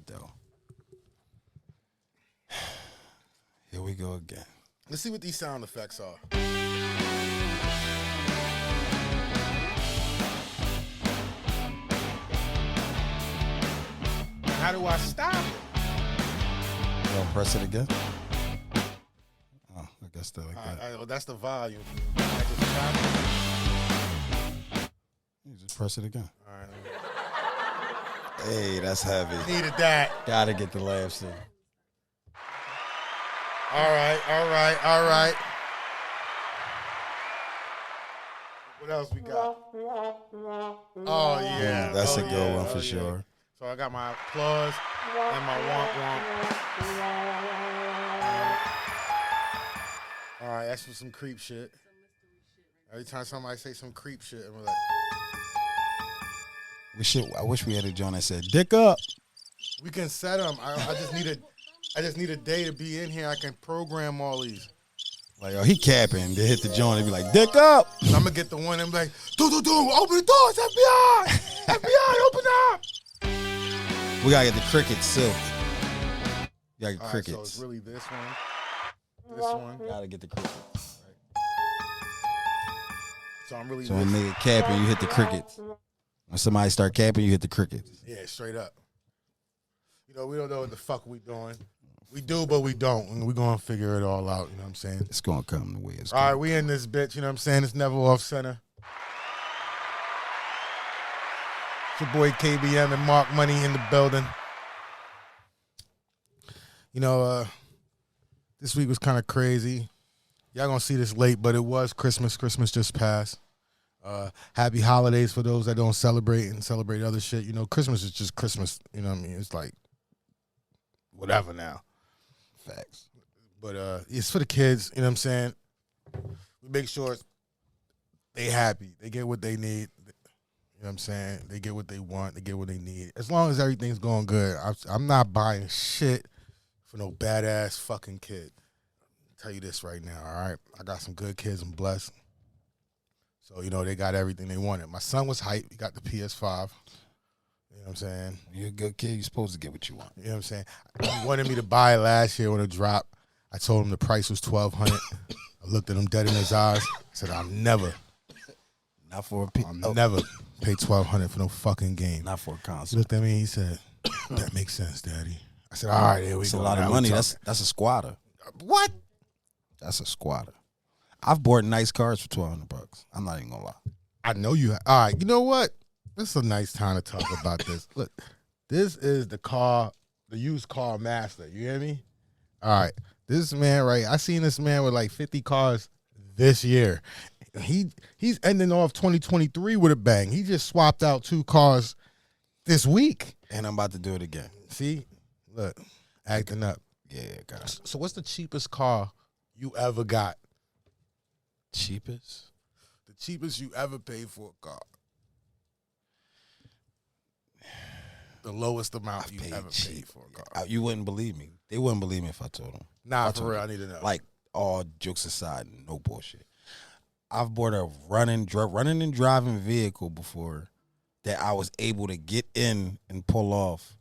good though. Here we go again. Let's see what these sound effects are. How do I stop it? You want to press it again? Oh, I guess they're like that. Well, that's the volume. I just stop it. You just press it again. All right. Hey, that's heavy. Needed that. Gotta get the laughs in. All right. What else we got? Oh, yeah. That's a Oh, good yeah. one for Oh, yeah. sure. So I got my applause and my womp womp. All right, that's for some creep shit. Every time somebody say some creep shit, I'm like, I wish we had a joint that said "Dick up." we can set them. I just need a day to be in here. I can program all these. Like, oh, he capping. They hit the joint and be like, "Dick up." And I'm gonna get the one and be like, do, open the doors, FBI, FBI, open up. We gotta get the crickets too. You gotta get All right, crickets. so it's really this one. Gotta get the crickets. So I'm really So when they capping, you hit the crickets. When somebody start capping, you hit the crickets. yeah, straight up. You know, we don't know what the fuck we doing. We do, but we don't. And we're going to figure it all out, you know what I'm saying? It's gonna come the way it's All going. right, we in this bitch, you know what I'm saying? It's never off center. It's your boy KBM and Mark Money in the building. You know, this week was kind of crazy. Y'all gonna see this late, but it was Christmas. Christmas just passed. Happy holidays for those that don't celebrate and celebrate other shit. You know, Christmas is just Christmas. You know what I mean? It's like whatever now. Facts. But it's for the kids, you know what I'm saying? We make sure they happy. They get what they need. You know what I'm saying? They get what they want. They get what they need. As long as everything's going good, I'm not buying shit for no badass fucking kid. I'll tell you this right now, all right? I got some good kids. I'm blessed. So, you know, they got everything they wanted. My son was hype. He got the PS5. You know what I'm saying? You're a good kid. You're supposed to get what you want. You know what I'm saying? He wanted me to buy it last year when it dropped. I told him the price was $1,200. I looked at him dead in his eyes. I said, I'll never pay $1,200 for no fucking game. Not for a He console. looked at me. He said, "That makes sense, Daddy." I said, "All right, here we It's go." a lot of Now we money. talking. That's a squatter. What? That's a squatter. I've bought nice cars for $1,200. I'm not even gonna lie. I know you. All right, you know what? This is a nice time to talk about this. Look, this is the used car master. You hear me? All right, this man, right? I seen this man with like 50 cars this year. He's ending off 2023 with a bang. He just swapped out 2 cars this week. And I'm about to do it again. See, look, acting up. Yeah, guys. So what's the cheapest car you ever got? Cheapest? The cheapest you ever paid for a car. The lowest amount you ever paid for a car. You wouldn't believe me. They wouldn't believe me if I told them. Nah, for real, I need to know. Like, all jokes aside, no bullshit. I've bought a running and driving vehicle before that I was able to get in and pull off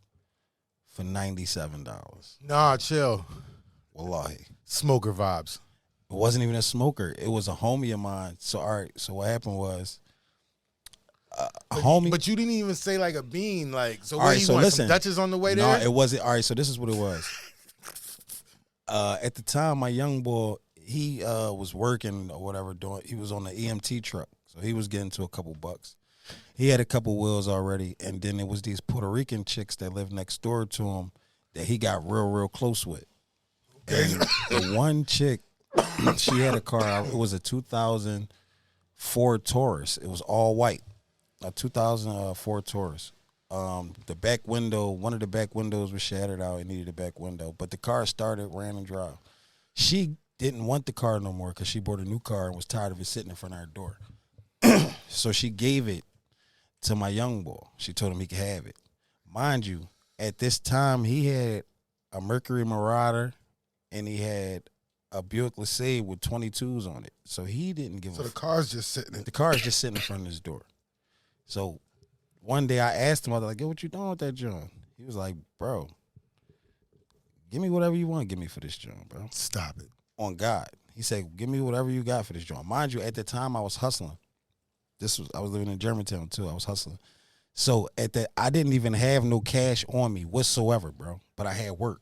for $97. Nah, chill. Wallahi. Smoker vibes. It wasn't even a smoker. It was a homie of mine. So, all right. So what happened was, a homie. But you didn't even say like a bean. Like, so All what right, do you so want? listen. Some Dutchess on the way No, there? it wasn't. All right. So this is what it was. At the time, my young boy, he was working or whatever, he was on the EMT truck. So he was getting to a couple bucks. He had a couple wheels already. And then there was these Puerto Rican chicks that lived next door to him that he got real close with. And the one chick, she had a car. It was a 2000 Ford Taurus. It was all white. A 2000 Ford Taurus. The back window, one of the back windows was shattered out. It needed a back window. But the car started, ran and drive. She didn't want the car no more because she bought a new car and was tired of it sitting in front of her door. So she gave it to my young boy. She told him he could have it. Mind you, at this time, he had a Mercury Marauder and he had a Buick LeSabre with 22s on it. So he didn't give So a the car's just sitting. The car is just sitting in front of his door. So one day I asked him, I was like, "Yo, what you doing with that John?" He was like, bro, give me whatever you want to give me for this joint, bro. Stop it. On God. He said, give me whatever you got for this joint. Mind you, at the time I was hustling. I was living in Germantown too. I was hustling. So at that, I didn't even have no cash on me whatsoever, bro. But I had work.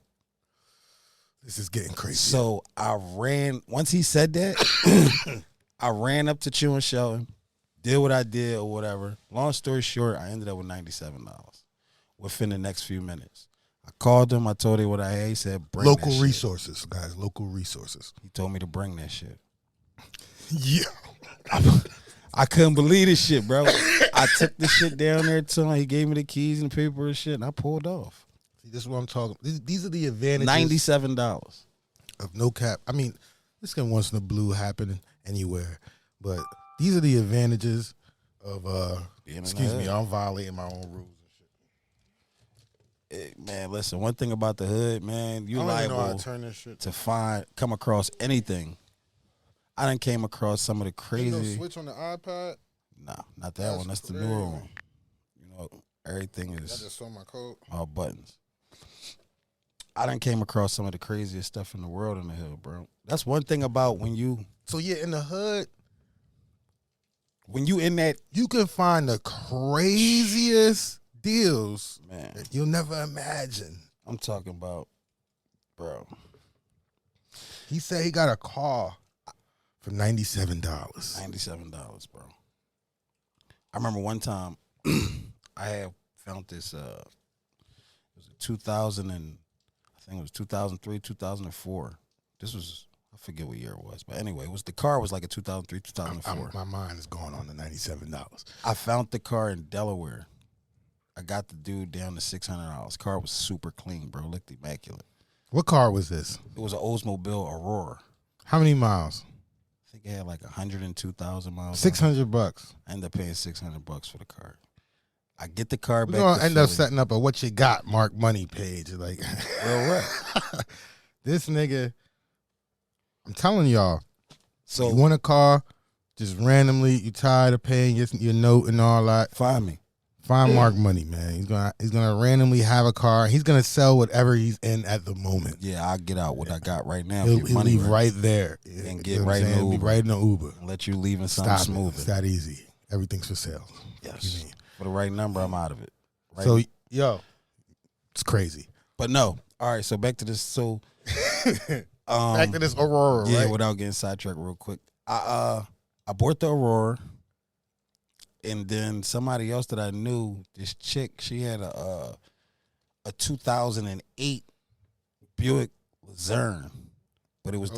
This is getting crazy. So I ran, once he said that, I ran up to Chew and Shelton, did what I did or whatever. Long story short, I ended up with $97 within the next few minutes. I called him. I told him what I had. He said, bring local that shit. resources, guys. Local resources. He told me to bring that shit. Yeah. I couldn't believe this shit, bro. I took the shit down there to him. He gave me the keys and paper and shit, and I pulled off. See, this is what I'm talking. These are the advantages. $97 of no cap. I mean, this can once in a blue happen anywhere, but these are the advantages of excuse me, I'm violating my own rules and shit. Man, listen, one thing about the hood, man, you liable turn this shit to come across anything. I done came across some of the crazy. No switch on the iPad? Nah, not that one. That's the newer one. You know, everything is. I just saw my code. All buttons. I done came across some of the craziest stuff in the world in the hood, bro. That's one thing about when you. So yeah, in the hood, when you in that, you can find the craziest deals, man, that you'll never imagine. I'm talking about, bro. He said he got a car for $97. $97, bro. I remember one time I had found this. It was 2000 and I think it was 2003, 2004. This was, I forget what year it was, but anyway, the car was like a 2003, 2004. My mind is going on the $97. I found the car in Delaware. I got the dude down to $600. Car was super clean, bro. Looked immaculate. What car was this? It was an Oldsmobile Aurora. How many miles? I think it had like 102,000 miles. $600. I ended up paying $600 for the car. I get the car back. We're gonna end up setting up a what you got Mark Money page. Like, real rap. This nigga, I'm telling y'all. So you want a car, just randomly, you tired of paying your note and all that. Find me. Find Mark Money, man. He's gonna randomly have a car. He's gonna sell whatever he's in at the moment. Yeah, I'll get out what I got right now. He'll leave right there and get right in the Uber. Be right in the Uber. And let you leave in something smooth. It's that easy. Everything's for sale. Yes. For the right number, I'm out of it. Right so, yo, it's crazy. But no. All right, so back to this. So, back to this Aurora, yeah, right? without getting sidetracked real quick. I bought the Aurora. And then somebody else that I knew, this chick, she had a 2008 Buick Luzerne, but it was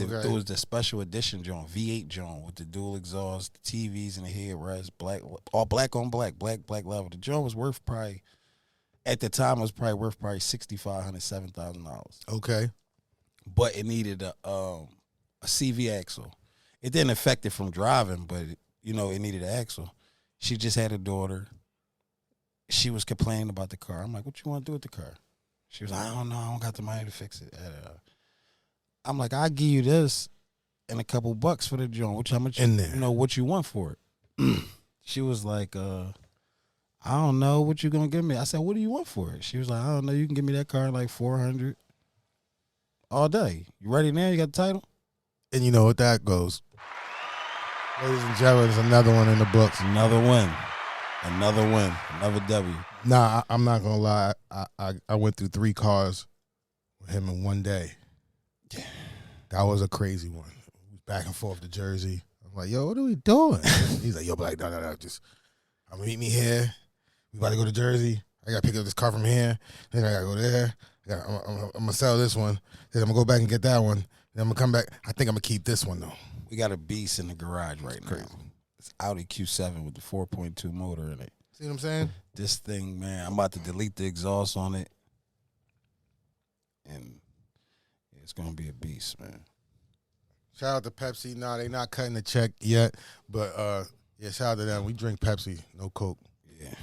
the special edition joint, V8 joint with the dual exhaust, the TVs and the headrest, all black on black leather. The joint was worth probably at the time it was probably worth $6,500, $7,000. Okay, but it needed a CV axle. It didn't affect it from driving, but it needed an axle. She just had a daughter. She was complaining about the car. I'm like, what you want to do with the car? She was like, I don't know. I don't got the money to fix it. I'm like, I'll give you this and a couple bucks for the joint. How much, in there. What you want for it? She was like, I don't know what you going to give me. I said, what do you want for it? She was like, I don't know. You can give me that car like $400 all day. You ready now? You got the title? And you know what that goes. Ladies and gentlemen, there's another one in the books. Another win. Another W. Nah, I'm not gonna lie. I went through 3 cars with him in one day. Yeah. That was a crazy one. Back and forth to Jersey. I'm like, yo, what are we doing? He's like, yo, Black, no, just I'm meet me here. We about to go to Jersey. I gotta pick up this car from here. Then I gotta go there. I'm gonna sell this one. Then I'm gonna go back and get that one. Then I'm gonna come back. I think I'm gonna keep this one though. We got a beast in the garage right now. It's Audi Q7 with the 4.2 motor in it. See what I'm saying? This thing, man, I'm about to delete the exhaust on it. And it's going to be a beast, man. Shout out to Pepsi. Nah, they not cutting the check yet. But, yeah, shout out to them. We drink Pepsi, no Coke. Yeah,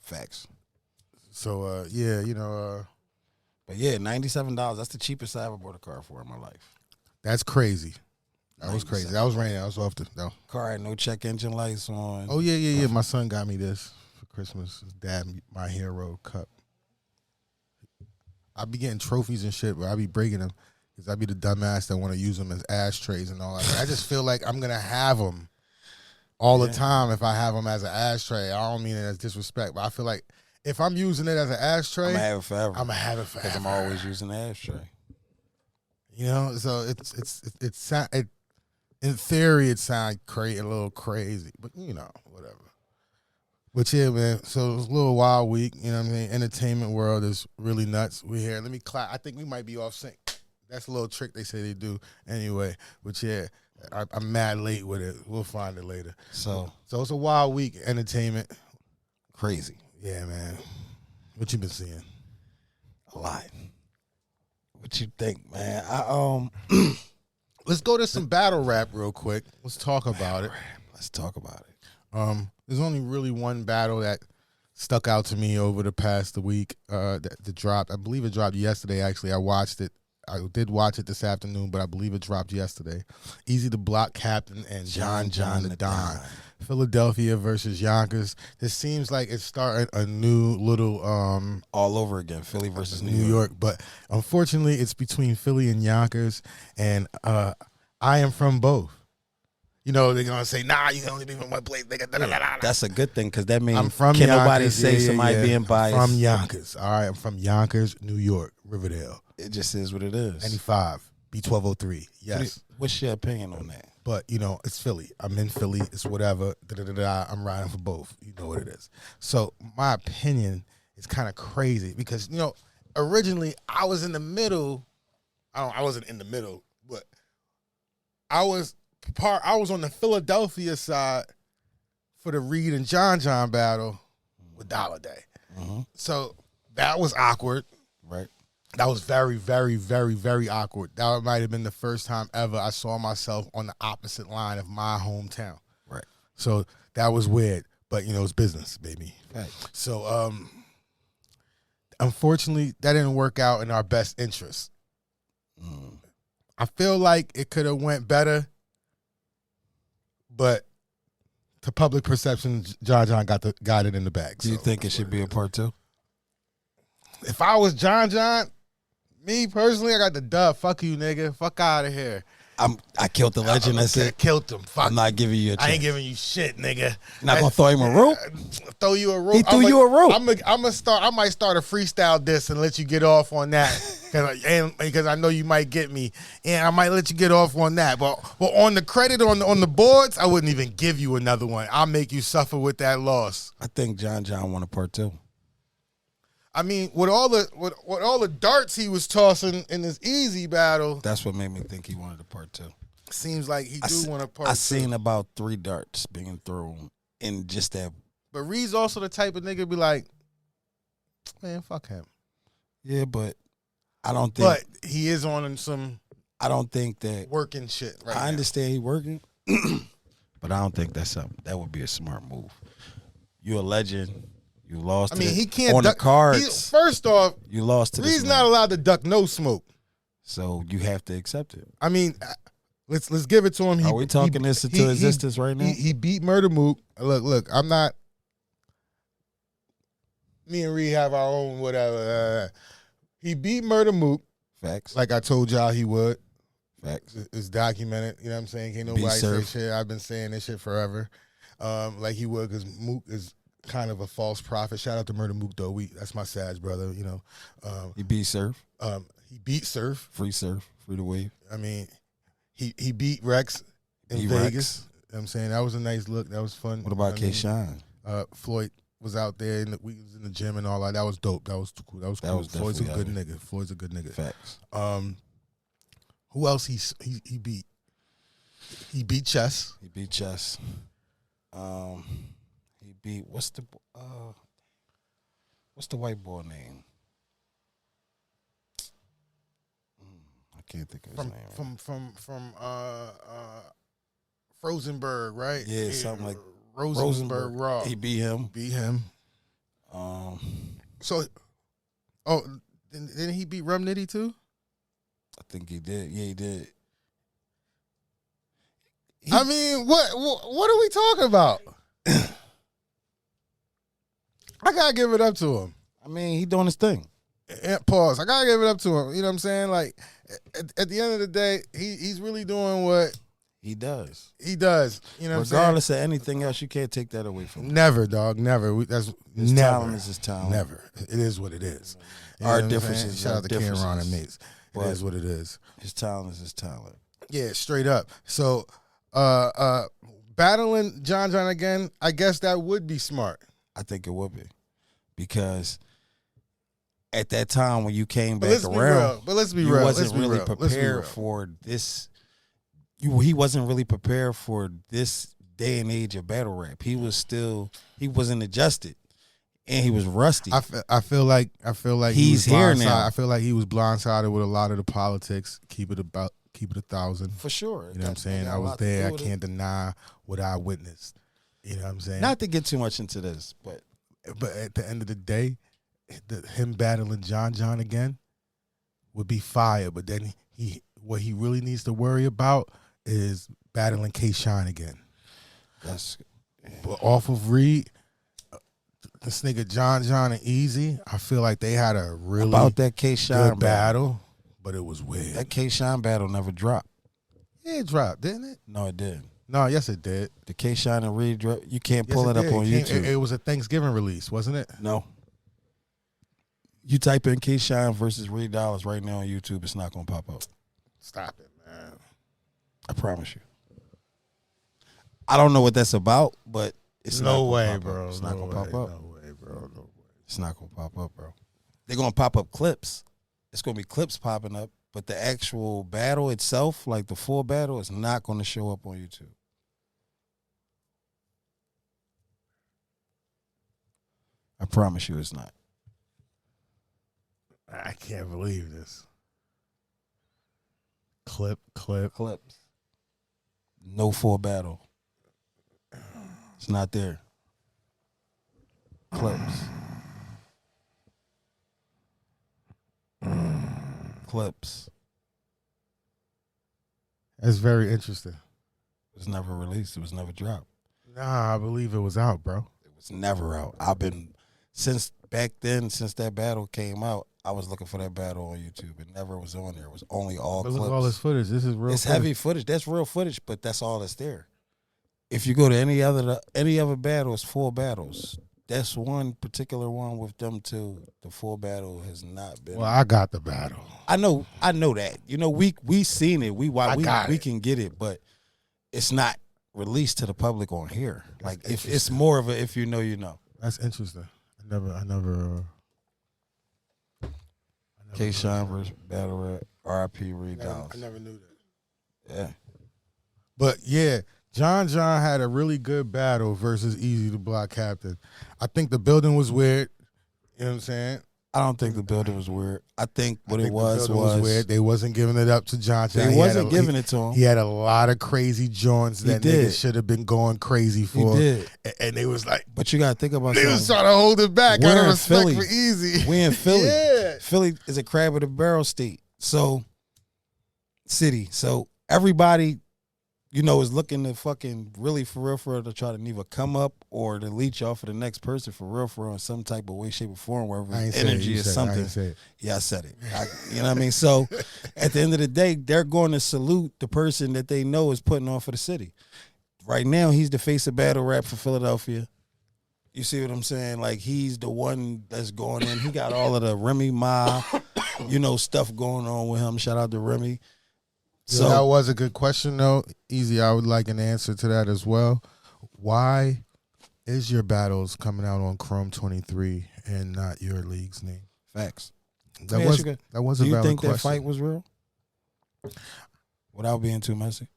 facts. So, But, yeah, $97. That's the cheapest I ever bought a car for in my life. That's crazy. That was crazy. That was raining. I was off the car had no check engine lights on. Oh yeah. My son got me this for Christmas. His dad, My Hero cup. I be getting trophies and shit, but I be breaking them because I be the dumbass that want to use them as ashtrays and all that. I just feel like I'm gonna have them all the time if I have them as an ashtray. I don't mean it as disrespect, but I feel like if I'm using it as an ashtray, I'm gonna have it forever. I'm gonna have it forever because I'm always using the ashtray. You know, so it in theory it sounds a little crazy, but you know, whatever. But yeah, man. So it was a little wild week. You know what I mean? Entertainment world is really nuts. We here. Let me clap. I think we might be off sync. That's a little trick they say they do. Anyway, but yeah, I'm mad late with it. We'll find it later. So it's a wild week. Entertainment, crazy. Yeah, man. What you been seeing? A lot. What you think, man? Let's go to some battle rap real quick. Let's talk about it. Let's talk about it. There's only really one battle that stuck out to me over the past week. That dropped. I believe it dropped yesterday. Actually, I watched it. I did watch it this afternoon, but I believe it dropped yesterday. Easy to Block Captain and John the Don. Philadelphia versus Yonkers. This seems like it's starting a new little all over again. Philly versus New York. But unfortunately, it's between Philly and Yonkers, and I am from both. You know, they're gonna say, "Nah, you can only be from one place." That's a good thing because that means I'm from can Yonkers. nobody say somebody being biased. From Yonkers. All right, I'm from Yonkers, New York, Riverdale. It just is what it is. 95, B1203. Yes. What's your opinion on that? But, you know, it's Philly. I'm in Philly. It's whatever. I'm riding for both. You know what it is. So my opinion is kind of crazy because, you know, originally I was in the middle. I wasn't in the middle, but I was on the Philadelphia side for the Reed and John battle with Dollar Day. Mm-hmm. So that was awkward. Right. That was very, very, very, very awkward. That might have been the first time ever I saw myself on the opposite line of my hometown. Right. So that was weird, but, you know, it's business, baby. Right. So, unfortunately, that didn't work out in our best interest. I feel like it could have went better, but to public perception, John got it in the bag. Do you think it should be a part 2? If I was John, me personally, I got the dub. Fuck you, nigga. Fuck out of here. I killed the legend. That's it. Killed him. Fuck. I'm not giving you a chance. I ain't giving you shit, nigga. You're not gonna throw him a rope? Throw you a rope. He threw you a rope. I might start a freestyle diss and let you get off on that, because I know you might get me, and I might let you get off on that. But on the credit on the boards, I wouldn't even give you another one. I'll make you suffer with that loss. I think John won a part 2. I mean, with all the darts he was tossing in this easy battle, that's what made me think he wanted a part 2. Seems like he do want a part 2. I seen about 3 darts being thrown in just that. But Reed's also the type of nigga be like, man, fuck him. Yeah, but I don't think. But he is on some. I don't think that working shit right now. I understand he working, but I don't think that's something that would be a smart move. You're a legend. You lost. I mean, he can't on duck, the cards. First off, you lost to this Reed's man. not allowed to duck no smoke. So you have to accept it. I mean, let's give it to him. Are we talking this into existence right now? He beat Murder Mook. Look, I'm not. Me and Reed have our own whatever. He beat Murder Mook. Facts. Like I told y'all he would. Facts. It's documented. You know what I'm saying? Can't nobody say shit. I've been saying this shit forever. Like he would, because Mook is kind of a false prophet. Shout out to Murder Mook though. That's my Sag brother. You know. He beat Surf. He beat Surf. Free the wave. I mean, he beat Rex in Vegas. You know what I'm saying? That was a nice look. That was fun. What about K-Shine? Floyd was out there and we was in the gym and all that. That was dope. That was cool. That was cool. Floyd's a good nigga. Floyd's a good nigga. Facts. Who else he beat? He beat Chess. He beat Chess. He beat what's the white boy name? I can't think of his name. From Frozenberg, right? Yeah, something like Rosenberg Raw. He beat him. So, didn't he beat Rum Nitty too? I think he did. Yeah, he did. I mean, what are we talking about? I gotta give it up to him. I mean, he doing his thing. Pause. I gotta give it up to him. You know what I'm saying? Like at the end of the day, he's really doing what He does. he does. You know what I'm saying? Regardless of anything else, you can't take that away from him. Never, dog. Never. That's His never. talent is his talent. Never. It is what it is. You know Our what I'm differences saying? Shout out to differences. Cameron and Mates. It But- is what it is. His talent is his talent. Yeah, straight up. So, battling John again, I guess that would be smart. I think it would be. Because at that time when you came But back let's be around, real. But let's be you real. wasn't Let's be really real. Let's be prepared real. for this. He wasn't really prepared for this day and age of battle rap. He wasn't adjusted, and he was rusty. I feel like He's he was here blindsided. now. I feel like he was blindsided with a lot of the politics. Keep it 1,000. For sure. You know what I'm saying? I was there. I can't deny what I witnessed. You know what I'm saying? Not to get too much into this, but at the end of the day, him battling John again would be fire. But then what he really needs to worry about is battling K-Shine again. that's But off of Reed, this nigga John and Easy, I feel like they had a really about that K-Shine good battle, but it was weird. That K-Shine battle never dropped. Yeah, it dropped, didn't it? No, it didn't. No, yes, it did. The K-Shine and Reed drop. You can't Yes, pull it up did. on YouTube. It was a Thanksgiving release, wasn't it? No. You type in K-Shine versus Reed Dollars right now on YouTube, it's not going to pop up. Stop it, man. I promise you. I don't know what that's about, but it's not No gonna way, pop up. bro. It's not No going to pop way, up. No way, bro. No way. It's not going to pop up, bro. They're going to pop up clips. It's going to be clips popping up, but the actual battle itself, like the full battle, is not going to show up on YouTube. I promise you it's not. I can't believe this. Clip. Clips. No full battle. It's not there. Clips. Clips. That's very interesting. It was never released. It was never dropped. Nah, I believe it was out, bro. It was never out. I've been since back then, since that battle came out, I was looking for that battle on YouTube. It never was on there. It was only all But clips. look at all this footage. This is real. It's footage. heavy footage. That's real footage, but that's all that's there. If you go to any other battle, it's full battles. That's one particular one with them two. The full battle has not been. Well, I got the battle. I know that. You know, we seen it. We got it. can get it, but it's not released to the public on here. Like if it's more of a if you know, you know. That's interesting. I never. K-Shine versus Battle Rap, R.I.P. Reed Dollars. I never knew that. Yeah. But yeah, John had a really good battle versus Easy the Block Captain. I think the building was weird. You know what I'm saying? I don't think the building was weird. I think what it the was building weird. They wasn't giving it up to John. They wasn't giving it to him. He had a lot of crazy joints that did. niggas should have been going crazy He for. did. And they was like, But you got to think about they was something. trying to hold it back We're out of in respect Philly. for Easy. We in Philly. Yeah. Philly is a crab of the barrel state. So, city. So, everybody, you know, is looking to fucking really for real to try to neither come up or to leech off of the next person for real in some type of way, shape, or form, wherever I ain't it's say it. energy You or said it. I something. ain't say it. Yeah, I said it. You know what I mean? So, at the end of the day, they're going to salute the person that they know is putting on for the city. Right now, he's the face of battle rap for Philadelphia. You see what I'm saying? Like, he's the one that's going in. He got all of the Remy Ma, you know, stuff going on with him. Shout out to Remy. So that was a good question, though. Easy, I would like an answer to that as well. Why is your battles coming out on Chrome 23 and not your league's name? Facts. That me was ask you that was a Do you valid think question. that fight was real? Without being too messy.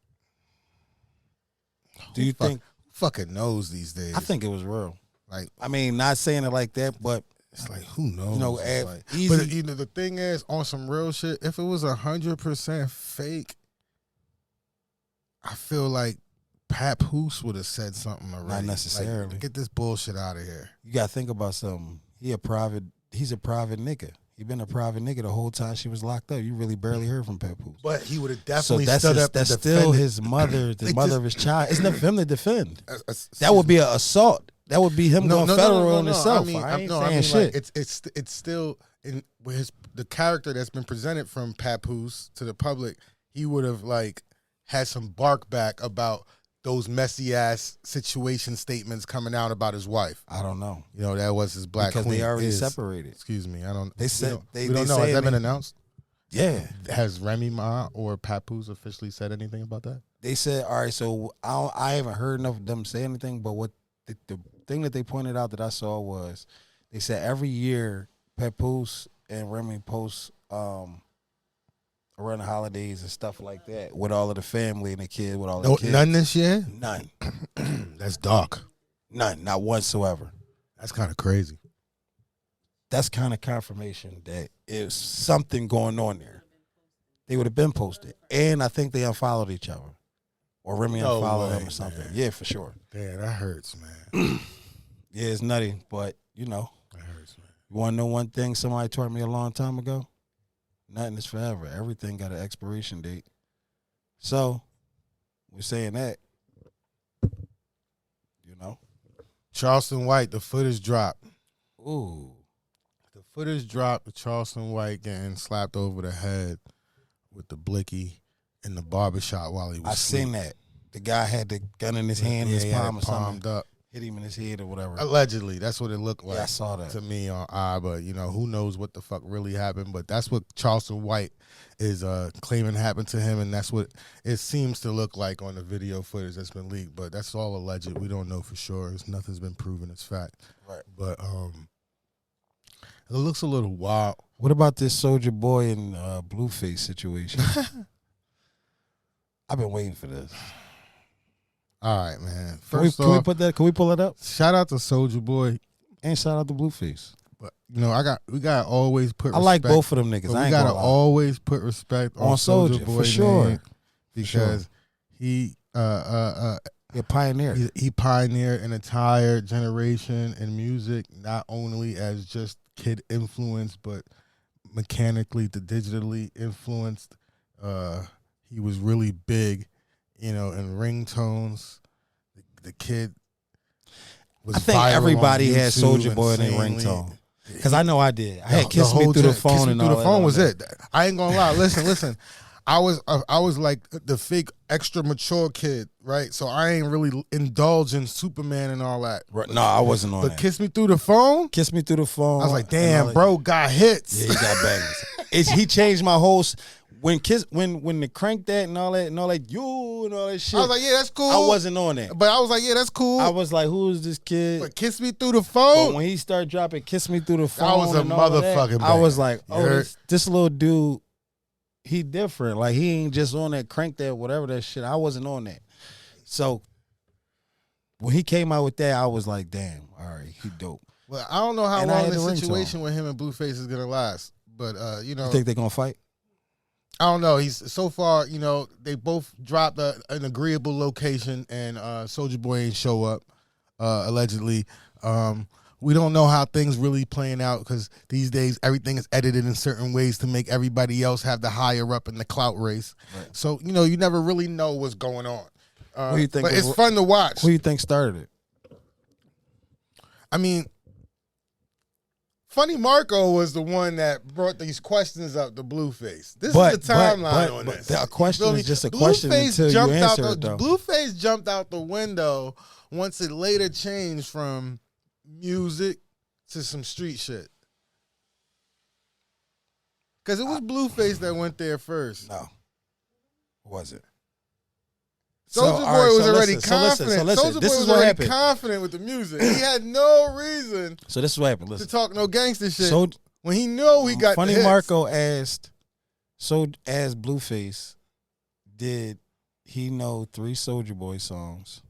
Do you think? Fucking knows these days? I think it was real. Like, I mean, not saying it like that, but it's like, who knows? you know, It's like, easy. but you know, the thing is, on some real shit, if it was 100% fake, I feel like Pat Poose would have said something already. Not necessarily. Like, get this bullshit out of here. You gotta think about something. He's a private nigga. He been a private nigga the whole time she was locked up. You really barely heard from Pat Poose. But he would have So definitely that's stood his, up. that's and still defended. his mother, the Like, mother just- of his child. It's nothing for him to defend. Uh, That would be an assault. That would be him going federal on himself. I ain't saying shit. Like, it's in the character that's been presented from Papoose to the public, he would have like had some bark back about those messy ass situation statements coming out about his wife. I don't know. You know, that was his black because queen. they already separated. Excuse me. I don't. They said we don't know. Has that been announced? Yeah. Has Remy Ma or Papoose officially said anything about that? They said, all right, so I haven't heard enough of them say anything, but what the thing that they pointed out that I saw was they said every year Papoose and Remy post around the holidays and stuff like that with all of the family and the kids, with all the kids. None this year? None. That's dark. None. Not whatsoever. That's kind of crazy. That's kind of confirmation that it's something going on there. They would have been posted. And I think they unfollowed each other. Or Remy unfollowed them or something. Man. Yeah, for sure. Damn, that hurts, man. Yeah, it's nutty, but, you know. That hurts, man. You want to know one thing somebody taught me a long time ago? Nothing is forever. Everything got an expiration date. So, we're saying that, you know. Charleston White, the footage dropped. Ooh. The footage dropped of Charleston White getting slapped over the head with the blicky in the barbershop while he was I seen that. The guy had the gun in his hand, his palm or something. Up. Hit him in his head or whatever. Allegedly, that's what it looked like. Yeah, I saw that. To me on eye, but you know, who knows what the fuck really happened. But that's what Charleston White is claiming happened to him, and that's what it seems to look like on the video footage that's been leaked. But that's all alleged. We don't know for sure. Nothing's been proven as fact. Right. But it looks a little wild. What about this Soulja Boy and Blueface situation? I've been waiting for this. All right, man. Can we put that? Can we pull it up? Shout out to Soulja Boy and shout out to Blueface. But you know, we gotta always put. I like both of them niggas. We gotta always put respect on Soulja Boy for sure, because he a pioneer. He pioneered an entire generation in music, not only as just kid influenced, but mechanically to digitally influenced. He was really big. You know, and ringtones, the kid was. I think everybody had Soulja Boy in their ringtone. Because I know I did. I had Kiss Me Through the Phone. Kiss Me Through the Phone was it. I ain't gonna lie. Listen. I was like the fake extra mature kid, right? So I ain't really indulging Superman and all that. Right. No, I wasn't on that. But Kiss Me Through the Phone? Kiss Me Through the Phone. I was like, damn, bro, got hits. Yeah, he got bangers. He changed my whole... When the crank that and all that you and all that shit. I was like, yeah, that's cool. I wasn't on that. But I was like, yeah, that's cool. I was like, who is this kid? But Kiss Me Through the Phone. But when he started dropping Kiss Me Through the Phone, that was a motherfucking I was like, oh, this little dude, he different. Like, he ain't just on that crank that, whatever that shit. I wasn't on that. So when he came out with that, I was like, damn, all right, he dope. Well, I don't know how long the situation with him and Blueface is gonna last. But you know, you think they're gonna fight? I don't know. He's so far, you know, they both dropped an agreeable location, and Soulja Boy ain't show up allegedly. We don't know how things really playing out because these days everything is edited in certain ways to make everybody else have the higher up in the clout race. Right. So you know, you never really know what's going on. Who you think but it's fun to watch. Who you think started it? I mean, Funny Marco was the one that brought these questions up to Blueface. This is the timeline on this. The question is just a question until you answer it, though. Blueface jumped out the window once it later changed from music to some street shit. Because it was Blueface that went there first. No. Was it? Soulja Boy was already confident. Soulja Boy was already confident with the music. He had no reason. So this is what happened. Listen. To talk no gangster shit. So when he knew he got Funny the hits. Marco asked Blueface, did he know 3 Soulja Boy songs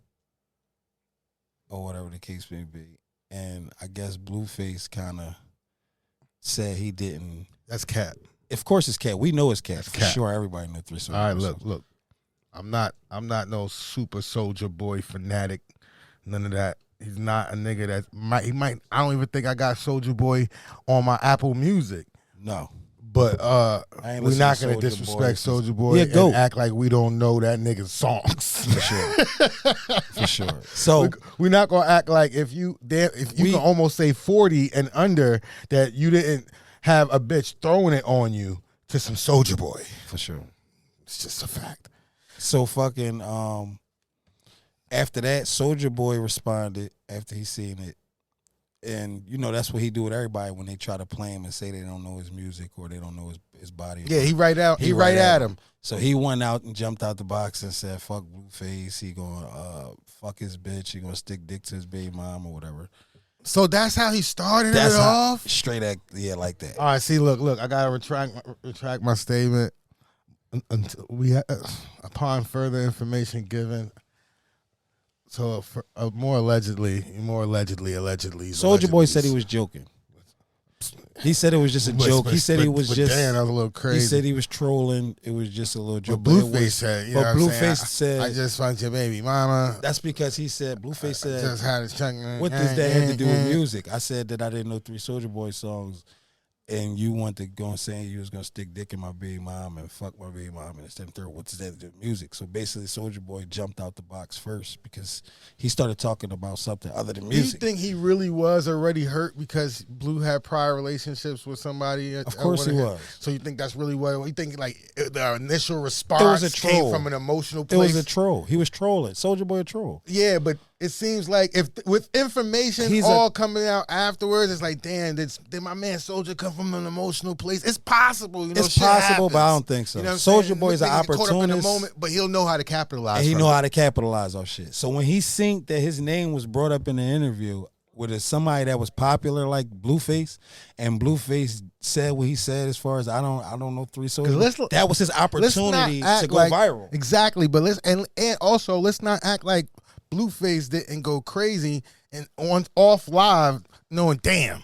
or whatever the case may be? And I guess Blueface kind of said he didn't. That's cat. Of course it's cat. We know it's cat. That's for cat. Sure, everybody knows 3 Soulja Boy All right, songs. look. I'm not no super Soulja Boy fanatic. None of that. He's not a nigga that I don't even think I got Soulja Boy on my Apple Music. No. But we're not gonna disrespect Soulja Boy and act like we don't know that nigga's songs. For sure. For sure. So we're not gonna act like if you can almost say 40 and under that you didn't have a bitch throwing it on you to some Soulja Boy. For sure. It's just a fact. So fucking after that, Soulja Boy responded after he seen it. And you know that's what he do with everybody when they try to play him and say they don't know his music or they don't know his body. Yeah, he right at him. So he went out and jumped out the box and said, "Fuck Blueface." He gonna fuck his bitch. He gonna stick dick to his baby mom or whatever. So that's how he started That's it off. Straight at like that. All right, see, look. I gotta retract my statement. Until upon further information given. So more allegedly. Soulja Boy said he was joking. He said it was just a joke. He said he was just. Damn, that was a little crazy. He said he was trolling. It was just a little joke. But Blueface said, but Blueface said, I just fucked your baby mama. That's because he said, Blueface said, just had his check. What does that have to do with music? I said that I didn't know 3 Soulja Boy songs, and you want to go and say you was gonna stick dick in my baby mom and fuck my baby mom and it's then third. What does that have to do with music? So basically, Soulja Boy jumped out the box first because he started talking about something other than music. Do you think he really was already hurt because Blue had prior relationships with somebody? Of course he was. So you think that's really what you think? Like the initial response came from an emotional place. It was a troll. He was trolling. Soulja Boy a troll. Yeah, but it seems like if with information coming out afterwards, it's like, damn, did my man Soulja come from an emotional place? It's possible, you know. It's possible, but I don't think so. You know Soulja Boy is an opportunist, caught up in the moment, but he'll know how to capitalize. And he know how to capitalize off shit. So when he seen that his name was brought up in the interview with somebody that was popular like Blueface, and Blueface said what he said as far as I don't know 3 Soulja. That was his opportunity to go viral. Exactly, but and also let's not act like Blueface didn't go crazy and off live knowing, damn,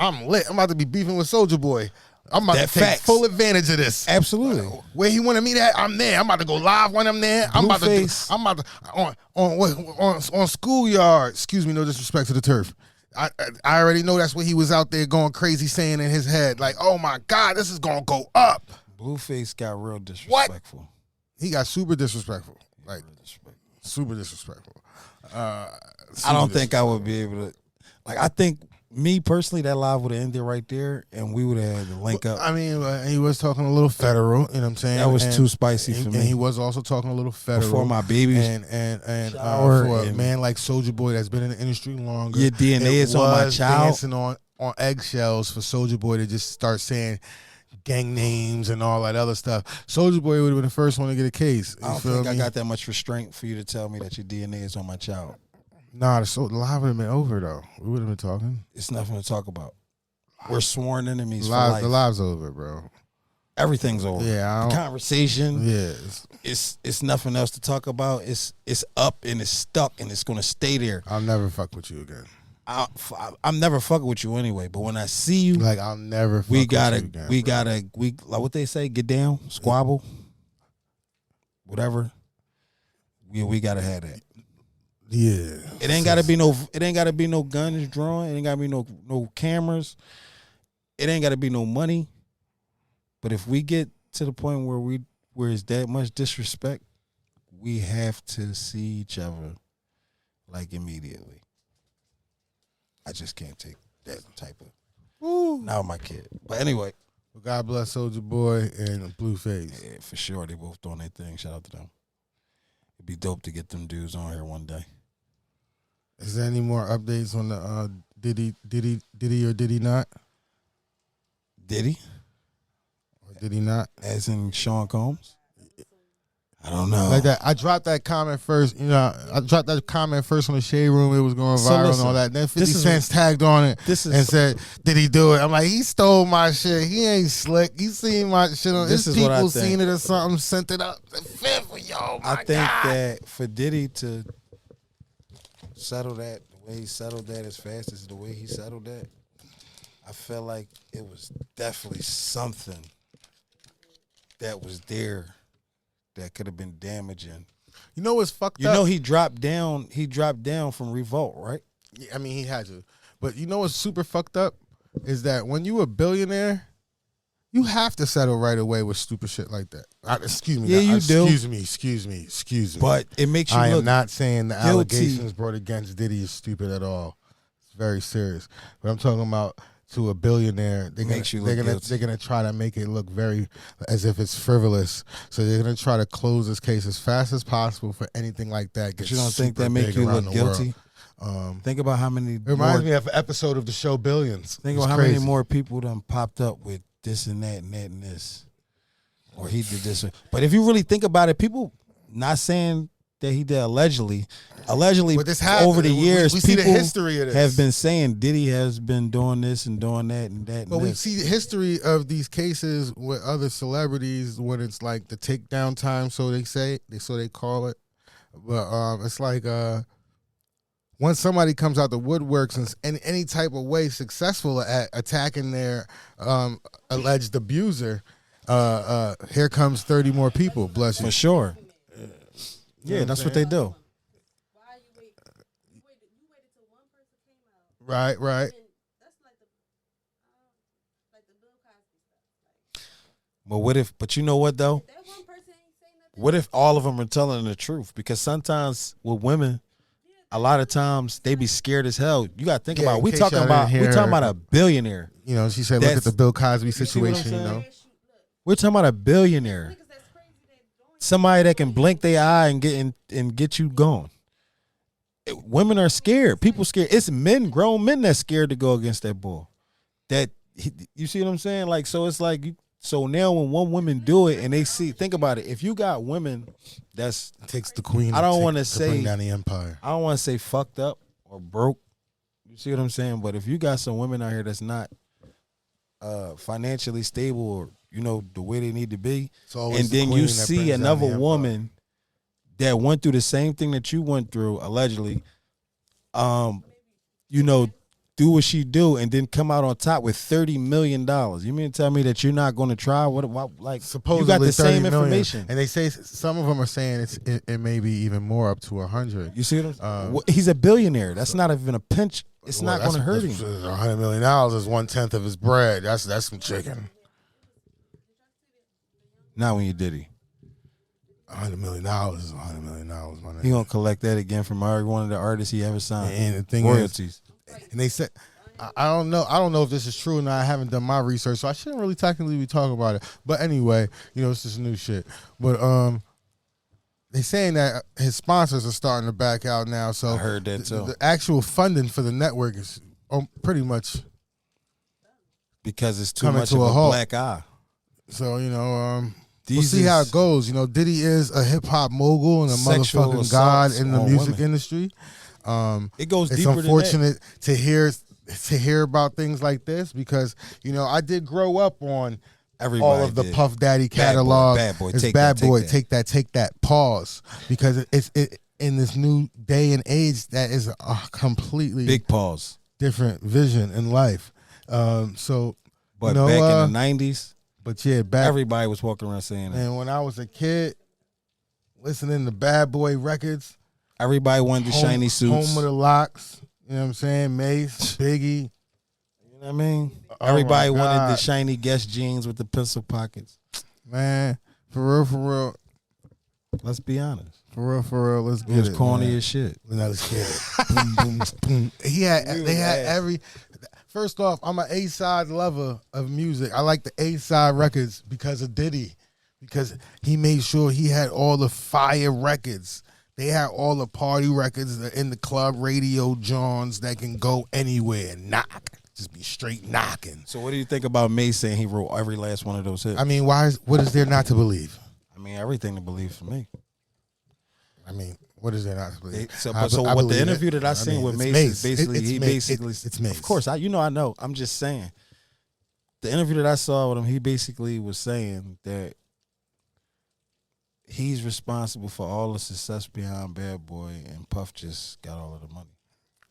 I'm lit. I'm about to be beefing with Soulja Boy. I'm about to take full advantage of this. Absolutely. Where he wanted me at, I'm there. I'm about to go live when I'm there. I'm about to on Schoolyard. Excuse me, no disrespect to the turf. I already know that's what he was out there going crazy saying in his head. Like, oh my God, this is gonna go up. Blueface got real disrespectful. What? He got super disrespectful. Like super disrespectful. I don't think I would be able to. Like, I think me personally, that live would have ended right there, and we would have had to link up. I mean, he was talking a little federal. You know what I'm saying? That was too spicy for me. And he was also talking a little federal before my baby. And for a man like Soulja Boy that's been in the industry longer, your DNA is on my child. Dancing on eggshells for Soulja Boy to just start saying gang names and all that other stuff. Soulja Boy would have been the first one to get a case. I don't think I got that much restraint for you to tell me that your DNA is on my child. Nah, the live would have been over though. We would have been talking. It's nothing to talk about. We're sworn enemies for life. life. The live's over, bro. Everything's over. Yeah, the conversation. Yeah, it's nothing else to talk about. It's up and it's stuck and it's gonna stay there. I'll never fuck with you again. I'm never fucking with you anyway. But when I see you, like I'll never. Fuck with you again, we like what they say. Get down, squabble, whatever. We gotta have that. Yeah, it ain't gotta be no. It ain't gotta be no guns drawn. It ain't gotta be no cameras. It ain't gotta be no money. But if we get to the point where it's that much disrespect, we have to see each other like immediately. I just can't take that type of. Now my kid. But anyway, well, God bless Soulja Boy and Blueface. Yeah, for sure. They both doing their thing. Shout out to them. It'd be dope to get them dudes on here one day. Is there any more updates on the Diddy or did he not? Did he? Or did he not? As in Sean Combs? I don't know. Like that, I dropped that comment first. You know, I dropped that comment first on the Shade Room. It was going viral and all that. And then 50 Cent tagged on it and said, "Did he do it?" I'm like, he stole my shit. He ain't slick. He seen my shit on. His people seen it or something, sent it up. I think that for Diddy to settle that the way he settled that as fast as the way he settled that, I felt like it was definitely something that was there that could have been damaging. You know what's fucked up? You know he dropped down from Revolt, right? Yeah, I mean he had to. But you know what's super fucked up is that when you a billionaire, you have to settle right away with stupid shit like that. Excuse me. Yeah, you do. Excuse me. But it makes you I look am not saying the guilty. Allegations brought against Diddy is stupid at all. It's very serious. But I'm talking about to a billionaire, Makes you look guilty. they're gonna try to make it look very as if it's frivolous. So they're gonna try to close this case as fast as possible for anything like that. But you don't think that make you look guilty? Think about how many. It reminds me of an episode of the show Billions. Think about how many more people done popped up with this and that and that and this, or he did this. But if you really think about it, people not saying that he did allegedly. But this over the years, we see people the history of this. have been saying Diddy has been doing this and doing that and that. But and we this. see the history of these cases with other celebrities when it's like the takedown time, so they call it. But it's like once somebody comes out the woodworks and in any type of way successful at attacking their alleged abuser, here comes 30 more people. Bless you. For sure. Yeah, that's what they do. Right. But what if? But you know what though? What if all of them are telling the truth? Because sometimes with women, a lot of times they be scared as hell. You got to think about. We talking about a billionaire. You know, she said, "Look at the Bill Cosby situation." You know, we're talking about a billionaire. Somebody that can blink their eye and get you going. Women are scared. People scared. It's men, grown men, that's scared to go against that boy. You see what I'm saying? Like, so it's like, so now when one woman do it and they see, think about it. If you got women that's takes the queen. I don't want to say bring down the empire. I don't want to say fucked up or broke. You see what I'm saying? But if you got some women out here that's not financially stable or the way they need to be, and then you see another woman that went through the same thing that you went through, allegedly, do what she do and then come out on top with $30 million. You mean to tell me that you're not going to try? Like, supposedly you got the same information. And they say some of them are saying it may be even more, up to 100. You see what I'm saying? He's a billionaire. That's not even a pinch. It's not going to hurt him. $100 million is 1/10 of his bread. That's some chicken. Not when you Diddy. $100 million is $100 million, my nigga. He gonna collect that again from every one of the artists he ever signed. And the thing royalties. And they said, I don't know if this is true or not. I haven't done my research, so I shouldn't really technically be talking about it. But anyway, this is new shit. But they saying that his sponsors are starting to back out now. So I heard that too. The actual funding for the network is pretty much because it's too much of a black eye. So we'll see how it goes. Diddy is a hip hop mogul and a motherfucking god in the music industry. It goes it's deeper unfortunate to hear about things like this because I did grow up on all of the Puff Daddy catalog. Bad Boy, take that. Pause, because it's in this new day and age that is a completely big pause, different vision in life. But back in the 90s. But yeah, everybody was walking around saying that. And when I was a kid, listening to Bad Boy records, everybody wanted the shiny suits. Home of the Locks, you know what I'm saying? Mace, Biggie. You know what I mean? Everybody wanted the shiny Guess jeans with the pencil pockets. Man, for real. Let's be honest. For real, let's get it. It was corny as shit. Let's get it. Boom, boom, boom. They had every... First off, I'm an A-side lover of music. I like the A-side records because of Diddy, because he made sure he had all the fire records. They had all the party records in the club radio Johns that can go anywhere and knock. Just be straight knocking. So what do you think about Mace saying he wrote every last one of those hits? I mean, what is there not to believe? I mean, everything to believe for me. I mean, what is there not to believe? What the interview that I seen with Mace is basically, it's Mace. Of course, I know. I'm just saying. The interview that I saw with him, he basically was saying that he's responsible for all the success behind Bad Boy, and Puff just got all of the money.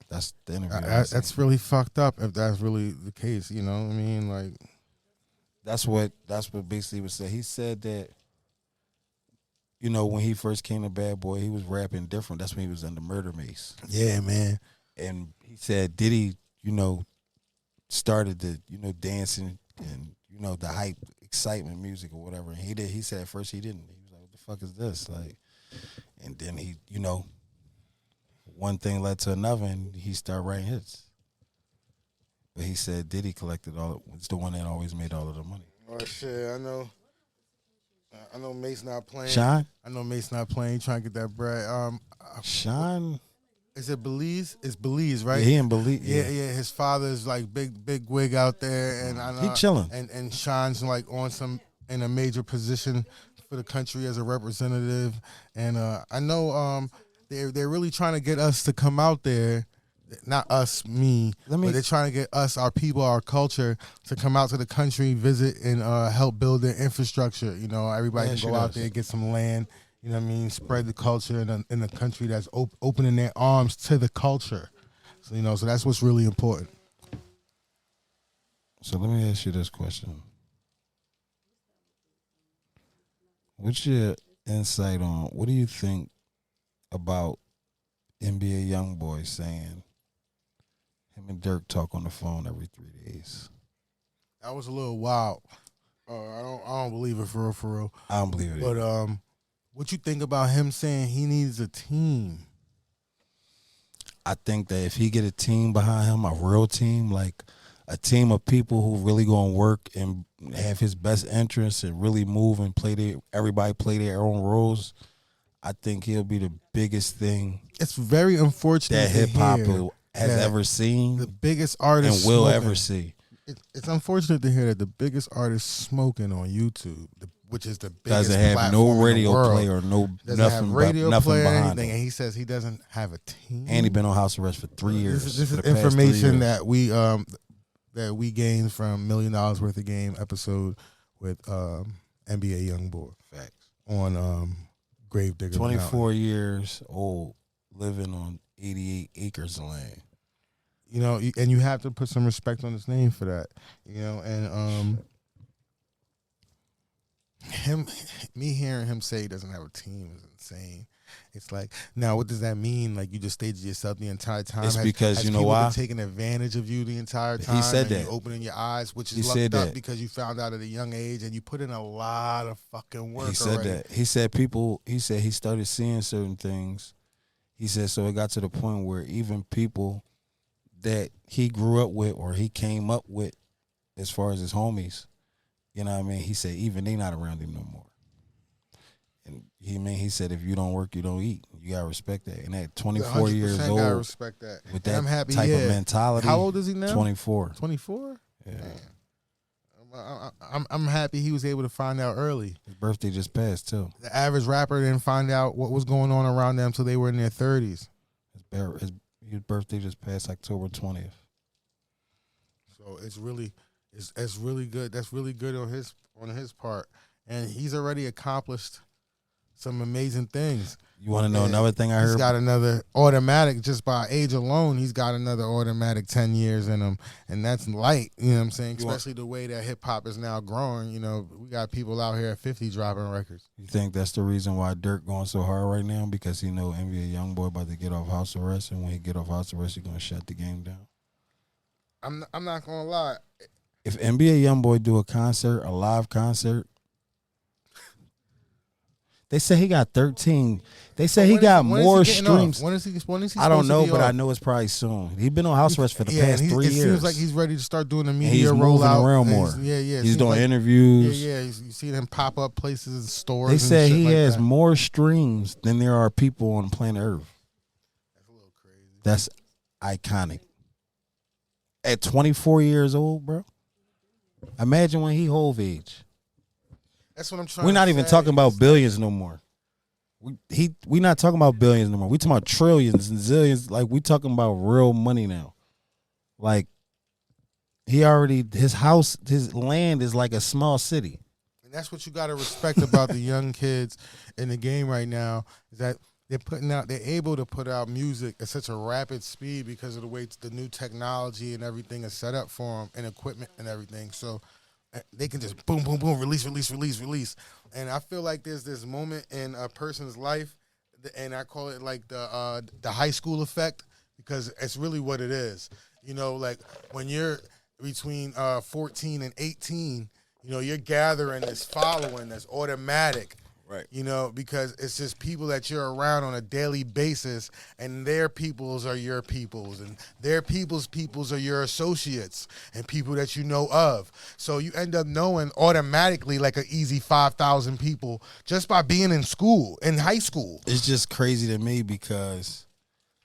That's the interview. That's really fucked up if that's really the case. You know what I mean? Like, that's what basically was said. He said that, when he first came to Bad Boy, he was rapping different. That's when he was under Murder Mace. Yeah, man. And he said Diddy, started the, dancing and, the hype, excitement music or whatever. And he said at first he didn't. He was like, what the fuck is this? Like, and then he, one thing led to another and he started writing hits. But he said Diddy collected all. It's the one that always made all of the money. Oh shit, I know. I know Mace not playing. Sean? I know Mace not playing. Trying to get that bread. Sean? Is it Belize? It's Belize, right? Yeah, he in Belize. Yeah. His father's like big wig out there, and I know He chilling. And Sean's like on some in a major position for the country as a representative, and I know they're really trying to get us to come out there. Not us, but they're trying to get us, our people, our culture, to come out to the country, visit, and help build their infrastructure. You know, everybody can go out there, get some land. You know what I mean? Spread the culture in a country that's opening their arms to the culture. So, you know, so that's what's really important. So let me ask you this question. What's your insight on, what do you think about NBA YoungBoy saying him and Dirk talk on the phone every 3 days? That was a little wild. I don't believe it for real. I don't believe it. But what you think about him saying he needs a team? I think that if he get a team behind him, a real team, like a team of people who really gonna work and have his best interests and really move and everybody play their own roles, I think he'll be the biggest thing. It's very unfortunate that hip hop has that ever seen, the biggest artist and will smoking. ever see. It's unfortunate to hear that the biggest artist smoking on YouTube, which is the biggest doesn't have no radio play or doesn't nothing, have radio nothing play or behind anything, him. and he says he doesn't have a team. And he been on house arrest for 3 years. This is information that we gained from $1 Million Worth of Game episode with NBA YoungBoy. Facts. On Gravedigger. 24 years old, living on 88 acres of land. You know, and you have to put some respect on his name for that. You know, and me hearing him say he doesn't have a team is insane. It's like, now what does that mean? Like, you just stayed to yourself the entire time? It's because, you know why? why? Taking advantage of you the entire time. He said that. You opening your eyes, which is lucked up because you found out at a young age and you put in a lot of fucking work. He said already. that. He said he started seeing certain things. He said so it got to the point where even people that he grew up with or he came up with as far as his homies, you know what I mean? He said even they not around him no more. And he said if you don't work, you don't eat. You gotta respect that. And at 24 years old, gotta respect that. With that I'm happy, type of mentality. How old is he now? 24. 24? Yeah. I'm happy he was able to find out early. His birthday just passed too. The average rapper didn't find out what was going on around them until they were in their 30s. His birthday just passed October 20th. So it's really good. That's really good on his part, and he's already accomplished some amazing things. You want to know another thing I heard? He's got another automatic, just by age alone, he's got another automatic 10 years in him, and that's light, you know what I'm saying? Especially the way that hip-hop is now growing. You know, we got people out here at 50 dropping records. You think that's the reason why Dirk going so hard right now? Because he know NBA YoungBoy about to get off house arrest, and when he get off house arrest, he's going to shut the game down? I'm not going to lie. If NBA YoungBoy do a live concert, they say he got 13. They say he got more streams. When is he I don't know, but I know it's probably soon. He's been on house arrest for the past 3 years. It seems like he's ready to start doing the media he's rollout. Moving around more. He's doing interviews. Yeah. You see him pop up places and stores. They say he has that. more streams than there are people on planet Earth. That's a little crazy. That's iconic. At 24 years old, bro. Imagine when he Hove age. That's what I'm trying. We're not even talking about billions no more. We not talking about billions no more. We talking about trillions and zillions. Like, we talking about real money now. Like, his land is like a small city. And that's what you got to respect about the young kids in the game right now, is that they're able to put out music at such a rapid speed because of the way the new technology and everything is set up for them, and equipment and everything. So they can just boom, boom, boom, release. And I feel like there's this moment in a person's life, and I call it like the high school effect, because it's really what it is. You know, like when you're between 14 and 18, you know, you're gathering this following that's automatic. Right. You know, because it's just people that you're around on a daily basis, and their peoples are your peoples, and their peoples are your associates and people that you know of. So you end up knowing automatically like an easy 5,000 people just by being in school, in high school. It's just crazy to me because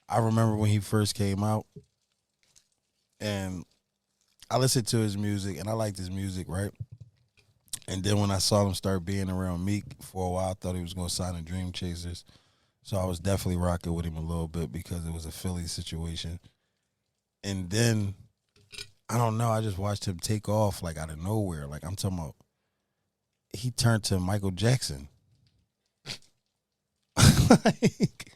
I remember when he first came out, and I listened to his music, and I liked his music, right? And then when I saw him start being around Meek for a while, I thought he was going to sign the Dream Chasers. So I was definitely rocking with him a little bit because it was a Philly situation. And then, I don't know, I just watched him take off like out of nowhere. Like, I'm talking about, he turned to Michael Jackson. Like,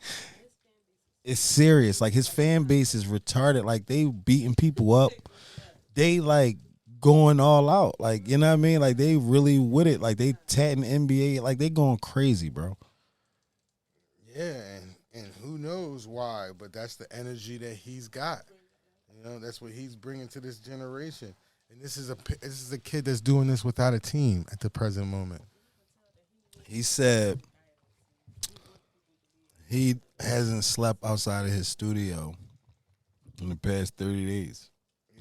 it's serious. Like, his fan base is retarded. Like, they beating people up. They, like, going all out. Like, you know what I mean? Like, they really with it. Like, they tatting NBA. Like, they going crazy, bro. Yeah, and who knows why, but that's the energy that he's got. You know, that's what he's bringing to this generation. And this is a kid that's doing this without a team at the present moment. He said he hasn't slept outside of his studio in the past 30 days.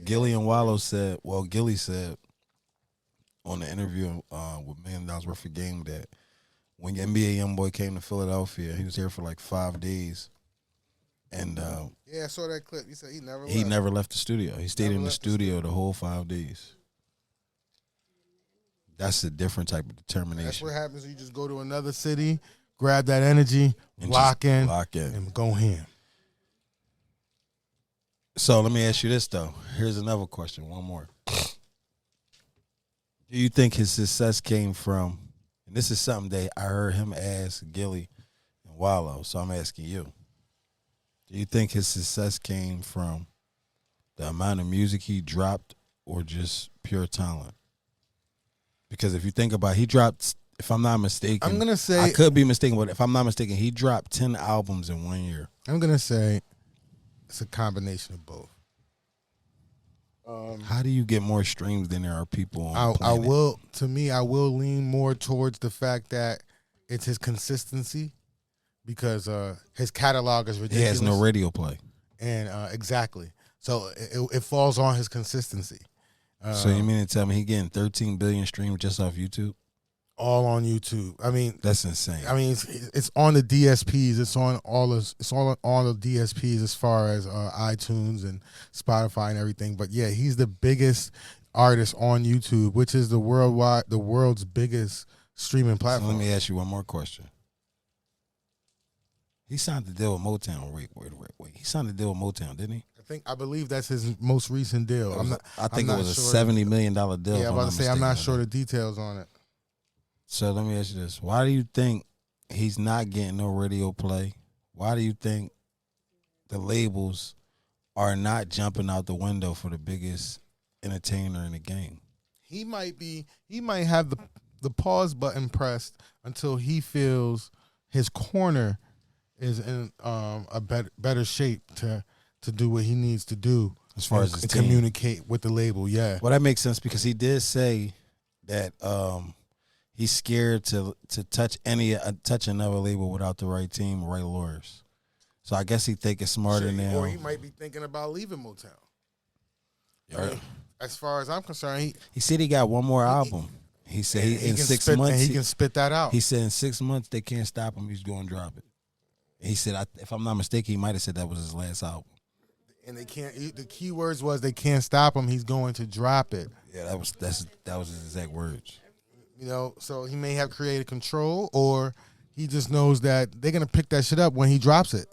Gillian Wallow said, Gilly said on the interview with $1 Million Worth of Game that when NBA YoungBoy came to Philadelphia, he was here for like 5 days. And Yeah, I saw that clip. He said he never he left. never left the studio. He stayed Never in the left the studio the whole 5 days. That's a different type of determination. That's what happens when you just go to another city, grab that energy, And lock in, and go ham. So let me ask you this, though. Here's another question, one more. Do you think his success came from, and this is something that I heard him ask Gilly and Wallow, so I'm asking you. Do you think his success came from the amount of music he dropped or just pure talent? Because if you think about it, he dropped, if I'm not mistaken, I'm gonna say, I could be mistaken, but if I'm not mistaken, he dropped 10 albums in 1 year. I'm gonna say it's a combination of both. How do you get more streams than there are people on the I planet? will lean more towards the fact that it's his consistency, because his catalog is He ridiculous. has no radio play. And exactly, so it falls on his consistency. So you mean to tell me he getting 13 billion streams just off YouTube? All on YouTube. I mean, That's insane. I mean, it's on the DSPs. It's on all the DSPs as far as iTunes and Spotify and everything. But yeah, he's the biggest artist on YouTube, which is the world's biggest streaming So platform. let me ask you one more question. He signed the deal with Motown. Wait. He signed the deal with Motown, didn't he? I believe that's his most recent deal. I think I'm it not was sure. a $70 million deal. Yeah, I'm about to say I'm not sure the details on it. So let me ask you this. Why do you think he's not getting no radio play? Why do you think the labels are not jumping out the window for the biggest entertainer in the game? He might have the pause button pressed until he feels his corner is in a better shape to do what he needs to do As far as his team. communicate with the label. Yeah. Well, that makes sense because he did say that he's scared to touch another label without the right team or right lawyers. So I guess he think it's smarter now. Or he might be thinking about leaving Motown. Yeah. As far as I'm concerned, He said he got one more album. He said in 6 months he can spit that out. He said in 6 months they can't stop him. He's going to drop it. He said, if I'm not mistaken, he might have said that was his last album. And they can't. The key words was they can't stop him. He's going to drop it. Yeah, that was his exact words. You know, so he may have created control, or he just knows that they're gonna pick that shit up when he drops it,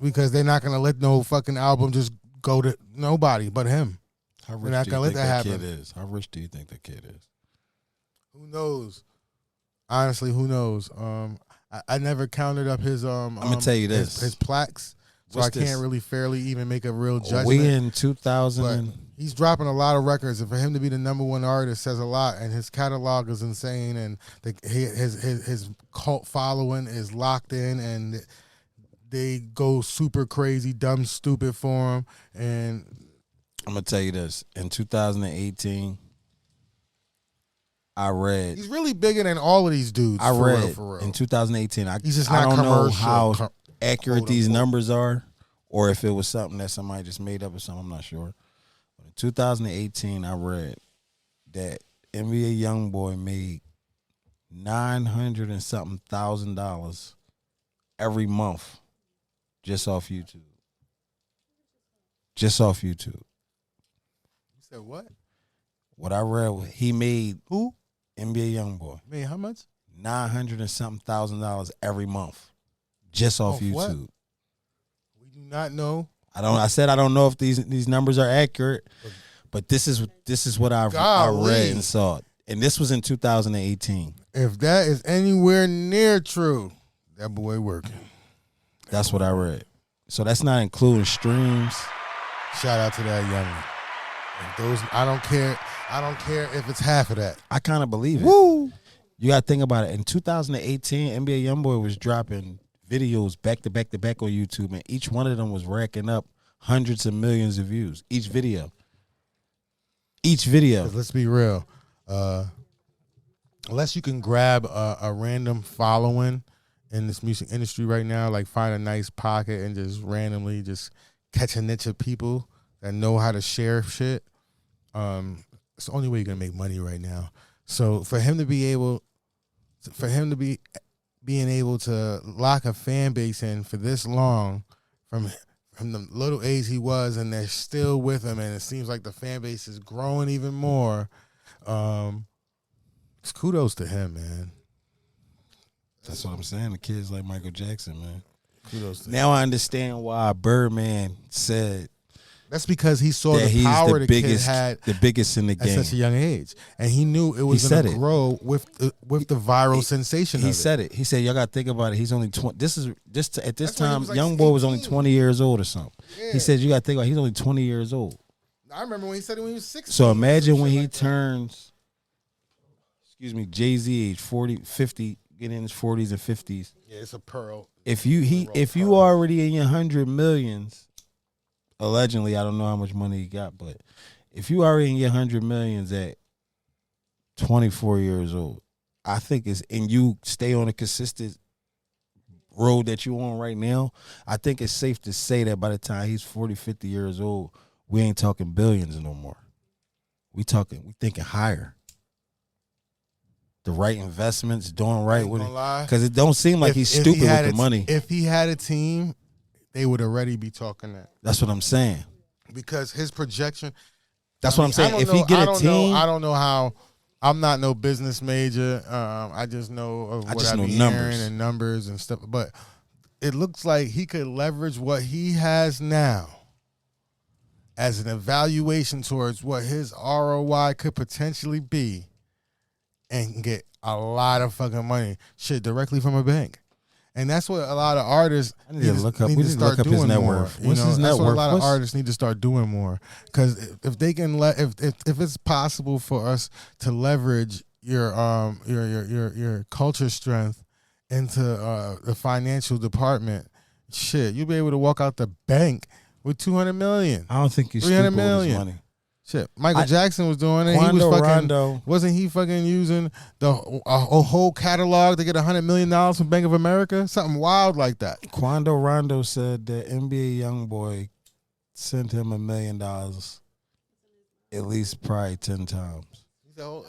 because they're not gonna let no fucking album just go to nobody but him. How They're rich not do gonna you let think that that happen. kid is? How rich do you think that kid is? Who knows? Honestly, who knows? I never counted up his I'm gonna tell you this. his plaques, so What's I can't this? really fairly even make a real judgment. We in 2000. But he's dropping a lot of records, and for him to be the #1 artist says a lot. And his catalog is insane, and his cult following is locked in, and they go super crazy, dumb, stupid for him. And I'm gonna tell you this. In 2018, I read. He's really bigger than all of these dudes. I for read real, for real. in 2018. He's just I not don't know commercial, how accurate quote, these unquote. numbers are, or if it was something that somebody just made up or something. I'm not sure. But in 2018, I read that NBA YoungBoy made $900 and something thousand every month just off YouTube. Just off YouTube. You said what? What I read, he made Who? NBA YoungBoy Man, how much? $900 and something thousand every month just off Off YouTube. what? We do not know. I said I don't know if these numbers are accurate, but this is what I Golly. read and saw. And this was in 2018. If that is anywhere near true, that boy working. That's what I read. So that's not including streams. Shout out to that youngin. And those I don't care. I don't care if it's half of that. I kind of believe it. Woo! You got to think about it. In 2018, NBA YoungBoy was dropping videos back to back to back on YouTube, and each one of them was racking up hundreds of millions of views. Each video. 'Cause let's be real. Unless you can grab a random following in this music industry right now, like find a nice pocket and just randomly just catch a niche of people that know how to share shit. It's the only way you're gonna make money right now. So for him to be able, being able to lock a fan base in for this long, from the little age he was, and they're still with him, and it seems like the fan base is growing even more. It's kudos to him, man. That's what I'm saying. The kids like Michael Jackson, man. Kudos to him. Now I understand why Birdman said That's because he saw that the he's power the the kid biggest, had the biggest in the at game. such a young age, and he knew it was said going to it. grow with the viral sensation. He of said it. He said, "Y'all got to think about it. He's only 20. At this That's when he time, was like young boy was 18. only 20 years old or something." Yeah. He said, "You got to think about it. He's only 20 years old. I remember when he said it when he was 16. So imagine Some when shit he like that. turns, Jay-Z age 40, 50, getting in his 40s and 50s. Yeah, it's a pearl. If you already in your 100 millions, allegedly, I don't know how much money he got, but if you already in your 100 millions at 24 years old, I think and you stay on a consistent road that you on right now, I think it's safe to say that by the time he's 40, 50 years old, we ain't talking billions no more. We thinking higher. The right investments, doing right Ain't with gonna it. lie. Because it don't seem like he's stupid with the money. If he had a team, they would already be talking that, That's what I'm saying. because his projection. That's what I'm saying. I don't If know- he get I a don't team, know, I don't know how. I'm not no business major. I just know of I what just I know be numbers. hearing and numbers and stuff. But it looks like he could leverage what he has now as an evaluation towards what his ROI could potentially be, and get a lot of fucking money, shit, directly from a bank. And that's what a lot of artists I need to look up. We need need to to look start up his doing net more. worth. You What's know, his net that's what worth? a lot of What's- artists need to start doing more. Because if they can if it's possible for us to leverage your culture strength into the financial department, shit, you'll be able to walk out the bank with 200 million. I don't think he's 300 stupid with his million. money. Shit, Michael Jackson was doing it. He was Quando fucking. Rondo. Wasn't he fucking using a whole catalog to get $100 million from Bank of America? Something wild like that. Quando Rondo said that NBA YoungBoy sent him $1 million at least probably 10 times.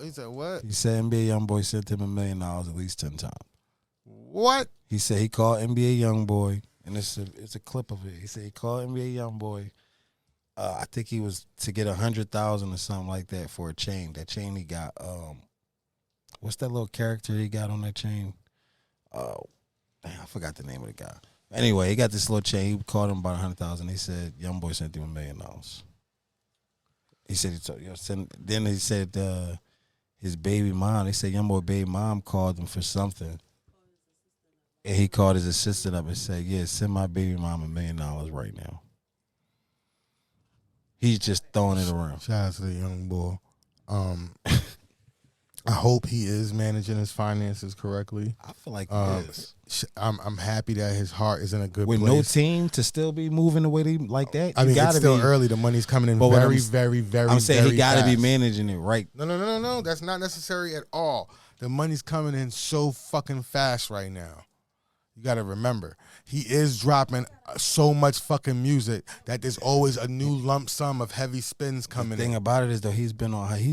He said what? He said NBA YoungBoy sent him $1 million at least 10 times. What? He said he called NBA YoungBoy, and it's a clip of it. He said he called NBA YoungBoy. I think he was to get 100,000 or something like that for a chain. That chain he got. What's that little character he got on that chain? Damn, I forgot the name of the guy. Anyway, he got this little chain. He called him about 100,000. He said YoungBoy sent him $1 million. He said then he said his baby mom. They said YoungBoy baby mom called him for something, and he called his assistant up and said, "Yeah, send my baby mom $1 million right now." He's just throwing it around. Shout out to the young boy. I hope he is managing his finances correctly. I feel like he is. I'm happy that his heart is in a good With place. no team to still be moving the way they like that. I mean, gotta it's still be, early. The money's coming in But what I'm very, I'm saying very he got to be fast. managing it right. No. That's not necessary at all. The money's coming in so fucking fast right now. You got to remember, he is dropping so much fucking music that there's always a new lump sum of heavy spins coming The thing in. about it is though he's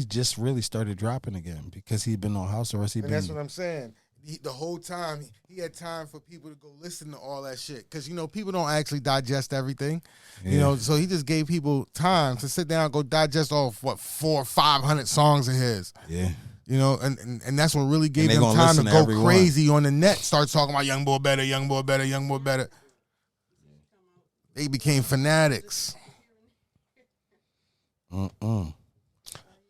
just really started dropping again because he's been on house arrest. And that's what I'm saying. The whole time, he had time for people to go listen to all that shit. Because, people don't actually digest everything. Yeah. So he just gave people time to sit down and go digest all, 400 or 500 songs of his. Yeah. And that's what really gave And they them gonna time to listen to go everyone. crazy on the net, start talking about Young Boy better, Young Boy better, Young Boy better. They became fanatics.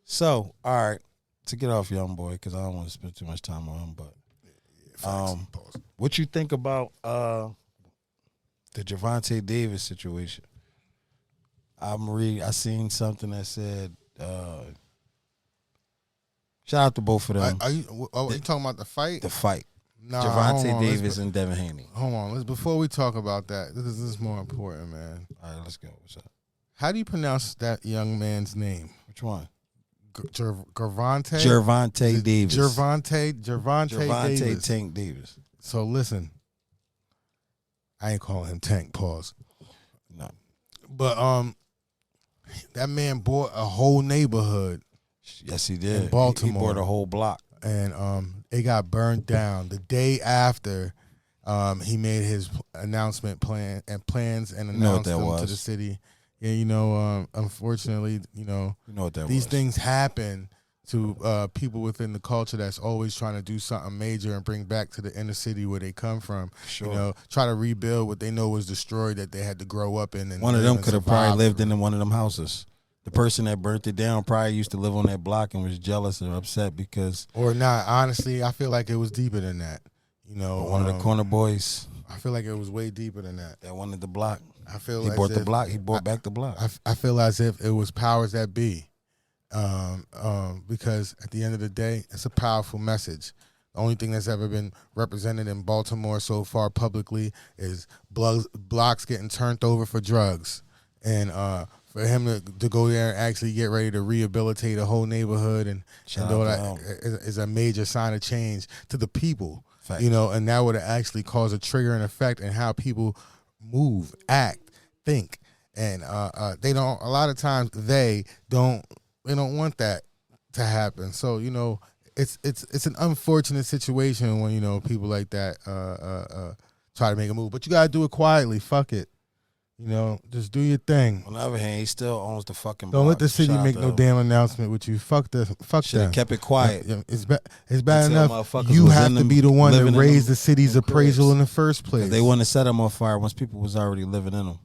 So, all right, to get off Young Boy, because I don't want to spend too much time on him, but what you think about the Gervonta Davis situation? I seen something that said, shout out to both of them. Are you talking about the fight? The fight. Nah, Gervonta Davis and Devin Haney. Hold on. Before we talk about that, this is more important, man. All right, let's go. What's up? How do you pronounce that young man's name? Which one? Gervonta? Gervonta Davis. Gervonta Davis. Tank Davis. So listen, I ain't calling him Tank, pause. No. But that man bought a whole neighborhood. Yes, he did. In Baltimore. He bought a whole block. And it got burned down the day after he made his plans and announced them to the city. Yeah, unfortunately, You know what that these was. things happen to people within the culture that's always trying to do something major and bring back to the inner city where they come from. Sure. Try to rebuild what they know was destroyed that they had to grow up in. And One of them could have probably lived in. in one of them houses. The person that burnt it down probably used to live on that block and was jealous or upset because Or not. Honestly, I feel like it was deeper than that. one of the corner boys I feel like it was way deeper than that. that wanted the block. I feel He as bought the if- block. He bought back the block. I feel as if it was powers that be, because at the end of the day, it's a powerful message. The only thing that's ever been represented in Baltimore so far publicly is blocks getting turned over for drugs, and for him to go there and actually get ready to rehabilitate a whole neighborhood and Shout all out that to him. is a major sign of change to the people. Fact. And that would actually cause a trigger and effect in how people move, act, think, and they don't. A lot of times they don't want that to happen. So it's an unfortunate situation when people like that try to make a move, but you gotta do it quietly. Fuck it, just do your thing. On the other hand, he still owns the fucking Don't block. let the city Shout out make to no him. damn announcement with you. Fuck Should them. have kept it quiet. Yeah, it's bad Until enough. motherfuckers You was have in to them- be the one that living in raised them- the city's them appraisal cribs. in the first place. They wanted to set them on fire once people was already living in them.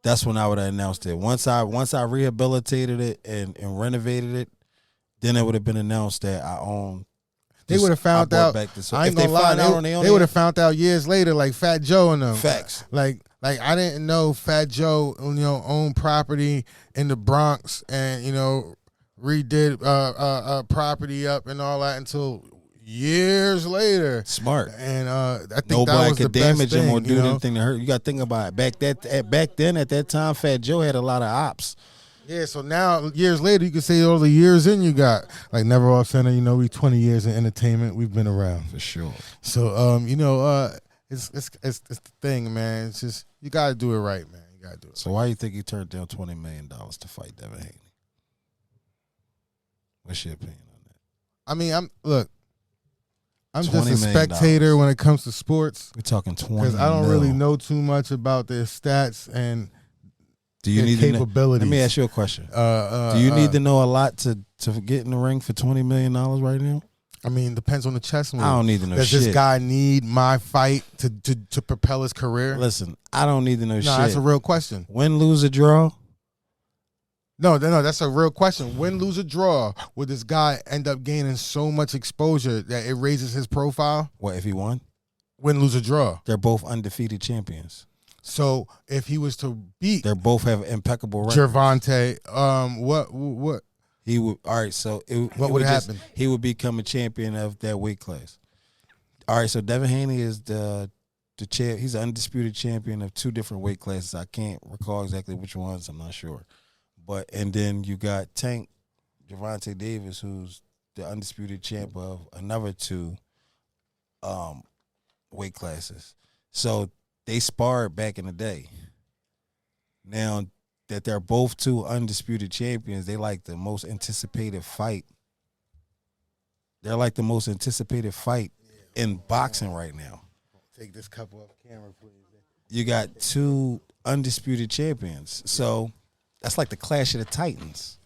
That's when I would have announced it. Once I rehabilitated it and renovated it, then it would have been announced that I own. They would have found I bought out. back this- I ain't if they gonna lie. find out on their own, They would have found out years later, like Fat Joe and them. Facts. Like I didn't know Fat Joe, owned property in the Bronx and redid property up and all that until years later. Smart. And I think that Nobody was the could best damage him thing, or do anything to hurt. You got to think about it. Back then, at that time, Fat Joe had a lot of ops. Yeah, so now years later, you can say all the years in you got. Like Never Off Center, we 20 years in entertainment. We've been around. For sure. So it's the thing, man. It's just you got to do it right, man. You got to do it. So why you think he turned down $20 million to fight Devin Haney? What's your opinion on that? I mean, I'm just $20 a million. spectator when it comes to sports We're talking 20 because I don't mil. really know too much about their stats and Do you their need to know? capabilities. Let me ask you a question. Do Do you need to know a lot to get in the ring for $20 million right now? I mean, depends on the chess move. I don't need to know Does shit. this guy need my fight to propel his career? Listen, I don't need to know No, shit. that's a real question. Win, lose, or draw? No, that's a real question. Win, lose, or draw, would this guy end up gaining so much exposure that it raises his profile? What if he won? Win, lose, or draw. They're both undefeated champions. So if he was to beat They both have impeccable records. Gervonta, what He would. All right, so What would happen? He would become a champion of that weight class. All right, so Devin Haney is the champ. He's an undisputed champion of 2 different weight classes. I can't recall exactly which ones. I'm not sure. But and then you got Tank Gervonta Davis, who's the undisputed champ of another 2 weight classes. So they sparred back in the day. Now that they're both 2 undisputed champions, they like the most anticipated fight. They're like the most anticipated fight in boxing right now. Take this cup off camera, please. You got 2 undisputed champions. So that's like the clash of the titans.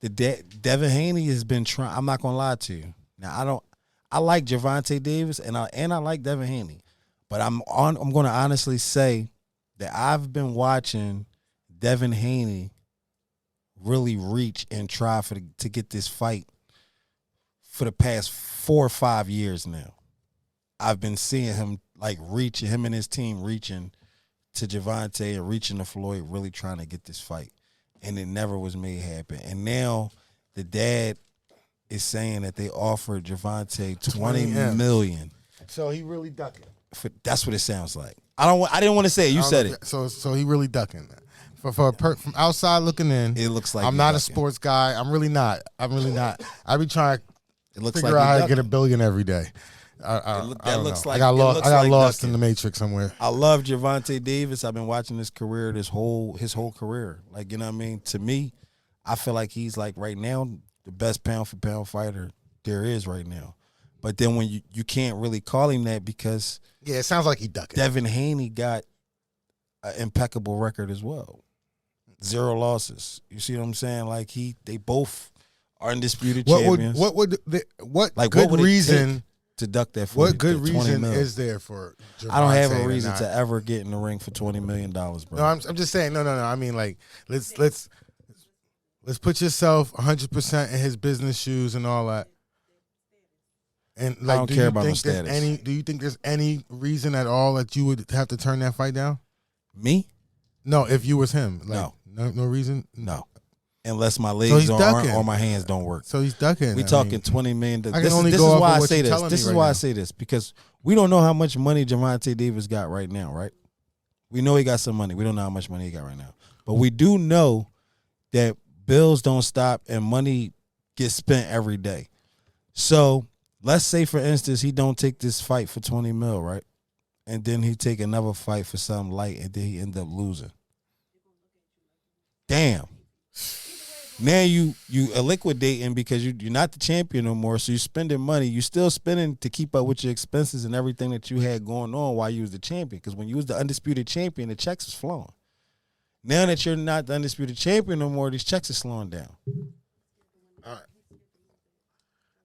Devin Haney has been trying. I'm not gonna lie to you. Now I like Gervonta Davis and I like Devin Haney, but I'm gonna honestly say that I've been watching Devin Haney really reach and try to get this fight for the past 4 or 5 years now. I've been seeing him him and his team reaching to Gervonta and reaching to Floyd, really trying to get this fight. And it never was made happen. And now the dad is saying that they offered Gervonta $20 million. So he really ducking. That's what it sounds like. I didn't want to say it. You said it. So he really ducking. From outside looking in, it looks like I'm not a sports guy. I'm really not. I be trying to figure out how to get $1 billion every day. I got lost in the matrix somewhere. I love Gervonta Davis. I've been watching his career, his whole career. Like, you know what I mean? To me, I feel like he's like right now the best pound for pound fighter there is right now. But then when you can't really call him that because it sounds like he ducking. Devin Haney got an impeccable record as well. 0 losses. You see what I'm saying? Like they both are undisputed champions. What good reason to duck that for? What good reason is there for Gervonta? I don't have a reason to ever get in the ring for $20 million, bro. No, I'm just saying. No. I mean, like, let's put yourself 100% in his business shoes and all that. And like, I don't care about no status. Do you think there's any reason at all that you would have to turn that fight down? Me? No, if you was him. Like, no reason? No. Unless my legs or my hands don't work. So he's ducking. We talking $20 million. This is why I say this. This is why I say this. Because we don't know how much money Gervonta Davis got right now, right? We know he got some money. We don't know how much money he got right now. But we do know that bills don't stop and money gets spent every day. So let's say, for instance, he don't take this fight for $20 million, right? And then he take another fight for something light, and then he end up losing. Damn. Now you are liquidating because you're not the champion no more, so you're spending money. You're still spending to keep up with your expenses and everything that you had going on while you was the champion. Because when you was the undisputed champion, the checks was flowing. Now that you're not the undisputed champion no more, these checks are slowing down. All right.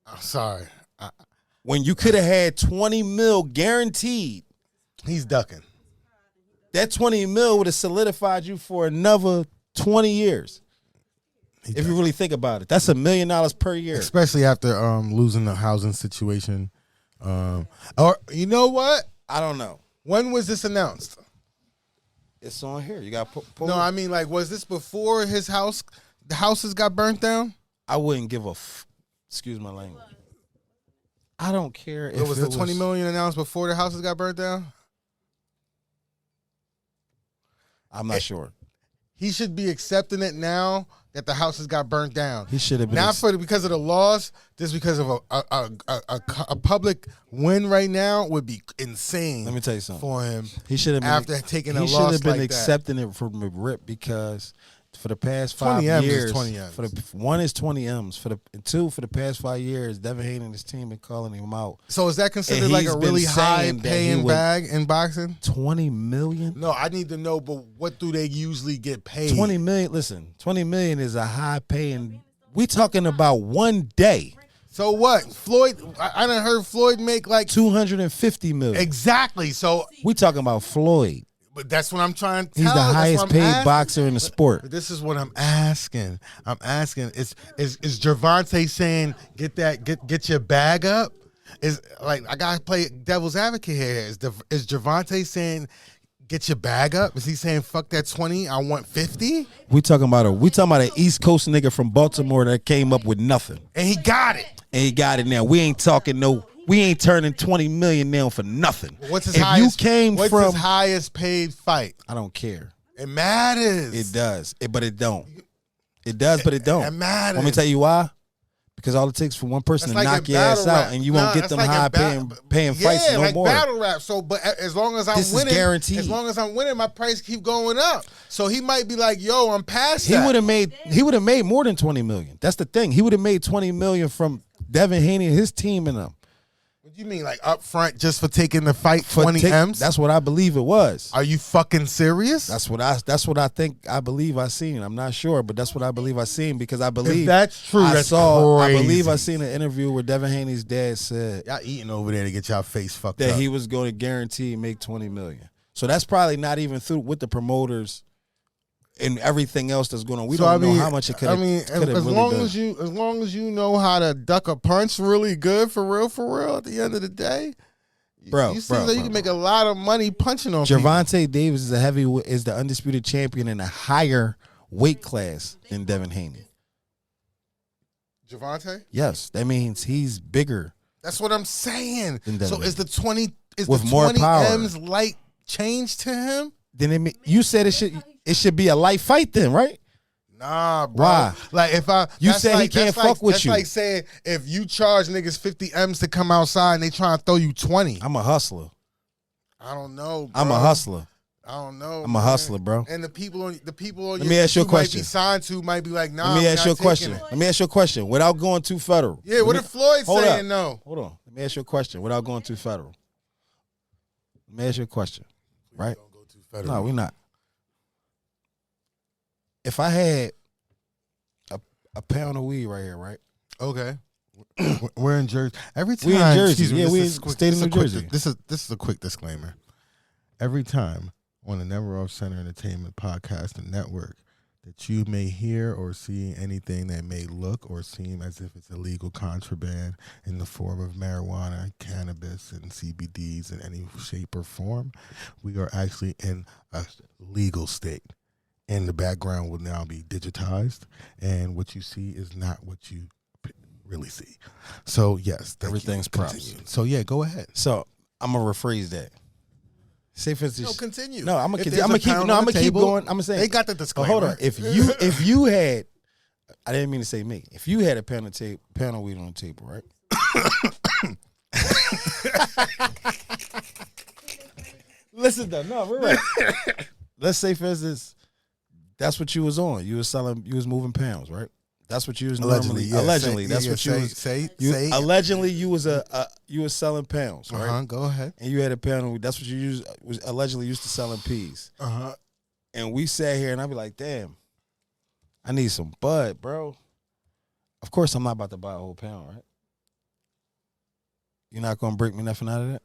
I'm sorry. When you could have had $20 million guaranteed, he's ducking. That $20 million would have solidified you for another 20 years. If you really think about it, that's $1 million per year. Especially after losing the housing situation. Or you know what? I don't know. When was this announced? It's on here. You got No, I mean, like, was this before the houses got burnt down? I wouldn't give excuse my language. I don't care if it was the $20 million announced before the houses got burnt down. I'm not sure. He should be accepting it now that the houses got burnt down. He should have been not because of the loss, just because of a public win right now would be insane. Let me tell you something for him. He should have after taking a loss. He should have been like accepting that. It from the rip because for the past 5 years, 20 M's. One is 20 M's. For the past 5 years, Devin Haney and his team been calling him out. So is that considered like a really high paying bag in boxing? $20 million? No, I need to know. But what do they usually get paid? $20 million. Listen, $20 million is a high paying. We talking about one day. So what? Floyd? I done heard Floyd make like $250 million. Exactly. So we talking about Floyd. But that's what I'm trying to tell. He's the highest paid boxer in the sport. But this is what I'm asking. Is Gervonta saying get your bag up? Is like I gotta play devil's advocate here. Is Gervonta saying get your bag up? Is he saying fuck that 20? I want 50? We talking about an East Coast nigga from Baltimore that came up with nothing. And he got it. And he got it now. We ain't turning 20 million now for nothing. What's his if highest? You came what's from, his highest paid fight? I don't care. It matters. It does. But it don't. It does, but it don't. It matters. Let me tell you why. Because all it takes for one person That's to like knock your ass out, and you won't get them high paying fights no like more. Battle rap. So, but as long as I'm winning, guaranteed. As long as I'm winning, my price keep going up. So he might be like, "Yo, I'm past He that." would have made more than 20 million. That's the thing. He would have made 20 million from Devin Haney and his team and them. What do you mean, like up front just for taking the fight 20 M's? That's what I believe it was. Are you fucking serious? That's what I think I believe I seen. I'm not sure, but that's what I believe I seen because I believe if that's true. I That's I crazy. believe I seen an interview where Devin Haney's dad said Y'all eating over there to get y'all face fucked that up. he was going to guarantee make 20 million. So that's probably not even through with the promoters and everything else that's going on. We don't know how much it could have. as long as you know how to duck a punch really good for real. At the end of the day, you seem like you can make a lot of money punching on people. Gervonta Davis is the undisputed champion in a higher weight class than Devin Haney. Gervonta? Yes, that means he's bigger. That's what I'm saying. So is the 20 with more power. M's light change to him? Then you said it should be a light fight then, right? Nah, bro. Why? Like You said he can't fuck with you. That's like saying if you charge niggas 50 M's to come outside and they trying to throw you 20. I'm a hustler. I don't know, bro. I'm a hustler. I don't know. I'm a hustler, bro. And the people on Let me ask you a question. Might be signed to might be like, nah. Let me ask you a question. Without going too federal. Yeah, what if Floyd saying no? Hold on. Let me ask you a question without going too federal. Let me ask you a question. Right? Don't go too federal. No, we're not. If I had a pound of weed right here, right? Okay. We're in Jersey. Every time we in Jersey. Excuse me, Yeah, we in quick, state of New Jersey. This is a quick disclaimer. Every time on the Never Off Center Entertainment podcast and network that you may hear or see anything that may look or seem as if it's illegal contraband in the form of marijuana, cannabis, and CBDs in any shape or form, we are actually in a legal state. And the background will now be digitized, and what you see is not what you really see. So, yes. Everything's props. So, yeah, go ahead. So, I'm going to rephrase that. Say for instance, continue. No, I'm gonna keep table, going. I'm gonna say they got the disclaimer. Hold on. If you had, I didn't mean to say me. If you had a pound of weed on the table, right? Listen though, no, we're right. Let's say for instance, that's what you was on. You was moving pounds, right? That's what you was allegedly. Allegedly, that's what you was. Allegedly, you was you was selling pounds, right? Go ahead. And you had a pound of weed. That's what you was allegedly used to selling peas. And we sat here, and I'd be like, damn, I need some bud, bro. Of course, I'm not about to buy a whole pound, right? You're not gonna break me nothing out of that.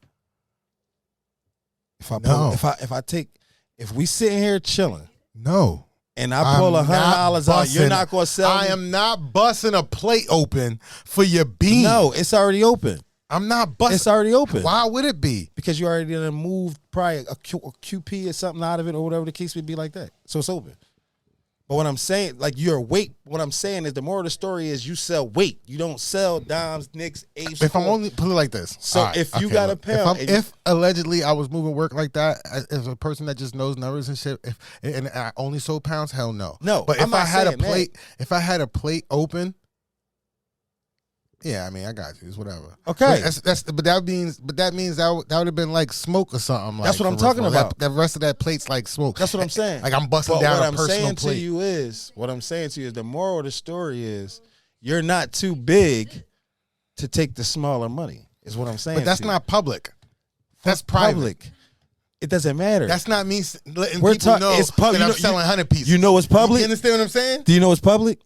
If we sitting here chilling, no. And I pull $100 out, you're not gonna sell me? I am not busting a plate open for your beans. No, it's already open. I'm not busting. It's already open. Why would it be? Because you already done moved probably a QP or something out of it or whatever the case would be like that. So it's open. But what I'm saying, like your weight, what I'm saying is the moral of the story is you sell weight. You don't sell dimes, nicks, apes. If I'm only put it like this. So right, if you got a pound. If allegedly I was moving work like that as a person that just knows numbers and shit, and I only sold pounds, hell no. No. But if I had a plate, if I had a plate open, yeah, I mean I got you. It's whatever. Okay. But that means that would have been like smoke or something. That's what I'm talking about. The rest of that plate's like smoke. That's what I'm saying. Like I'm busting down a personal plate. What I'm saying to you is the moral of the story is you're not too big to take the smaller money. Is what I'm saying. But that's not public. That's private. Public. It doesn't matter. That's not me letting people know it's public. that I'm selling 100 pieces. You know what's public? You understand what I'm saying? Do you know what's public?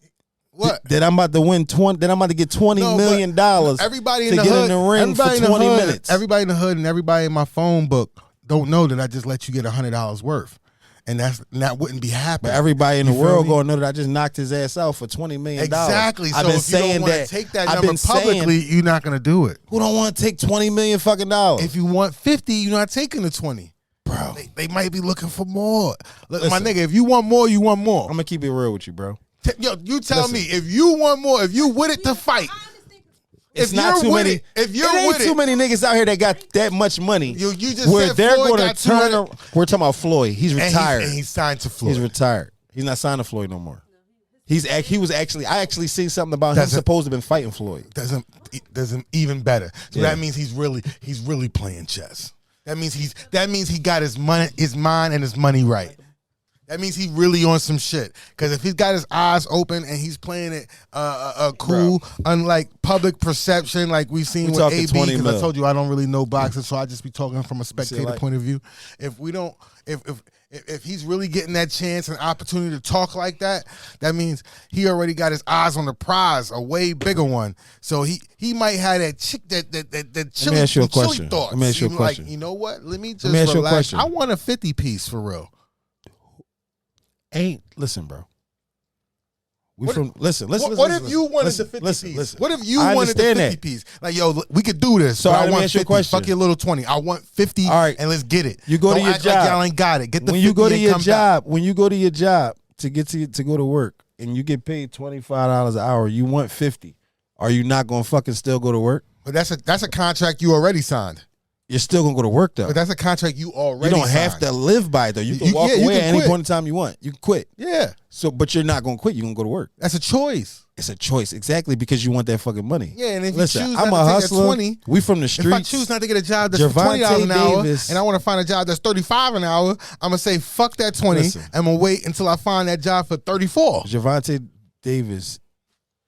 What? That I'm about to win 20. That I'm about to get $20 million. Everybody in to the get hood, in the ring for 20 minutes. Everybody in the hood and everybody in my phone book don't know that I just let you get $100 worth, and that wouldn't be happening. But everybody in the world gonna know that I just knocked his ass out for $20 million. Exactly. I've so been if you don't want to take that number publicly, you're not gonna do it. Who don't want to take $20 million fucking dollars? If you want 50, you're not taking the 20. Bro, they might be looking for more. Look, Listen. my nigga, if you want more, you want more. I'm gonna keep it real with you, bro. Yo, you tell Listen. me if you want more, if you with it to fight. It's If not you're too with many. it, if you're it ain't with too it, many niggas out here that got that much money. you just where said they're Floyd gonna got turn. 200 We're talking about Floyd. He's and retired. he's signed to Floyd. He's retired. He's not signed to Floyd no more. He was actually. I actually seen something about him Doesn't- supposed to have been fighting Floyd. doesn't even better. So Yeah. that means he's really playing chess. That means he got his mind and his money right. That means he really on some shit. Because if he's got his eyes open and he's playing it cool, unlike public perception, like we've seen We with talking AB. 20 Because I mil. told you I don't really know boxing, so I just be talking from a spectator like- point of view. If he's really getting that chance and opportunity to talk like that, that means he already got his eyes on the prize, a way bigger one. So he might have that chick that chili, ask you a the chili question. thoughts. Let me ask you a He question. Like, you know what? Let me just me ask you a relax. question. I want a 50 piece for real. Listen, bro. Listen. What if you wanted the 50 listen, piece? listen. What if you I wanted the 50 understand that. piece? Like, yo, we could do this. So but let I me want ask you a 50. question. Fuck your little 20. I want 50 All right. and let's get it. You go to Don't your act job. like y'all ain't got it. Get the When 50 you go to and your come job, when you go to your job to go to work, and you get paid $25 an hour, you want 50. Are you not gonna fucking still go to work? But that's a contract you already signed. You're still gonna go to work though. But that's a contract you already You don't have signed. to live by it though. You can walk you away can at any quit. point in time you want. You can quit. Yeah. So, but you're not gonna quit. You're gonna go to work. That's a choice. It's a choice, exactly, because you want that fucking money. Yeah, and if Listen, you choose I'm not a to take hustler. that 20, We from the if I streets. choose not to get a job that's for Gervonta $20 an hour, Davis- and I want to find a job that's $35 an hour, I'm gonna say fuck that 20. Listen. I'm gonna wait until I find that job for $34. Gervonta Davis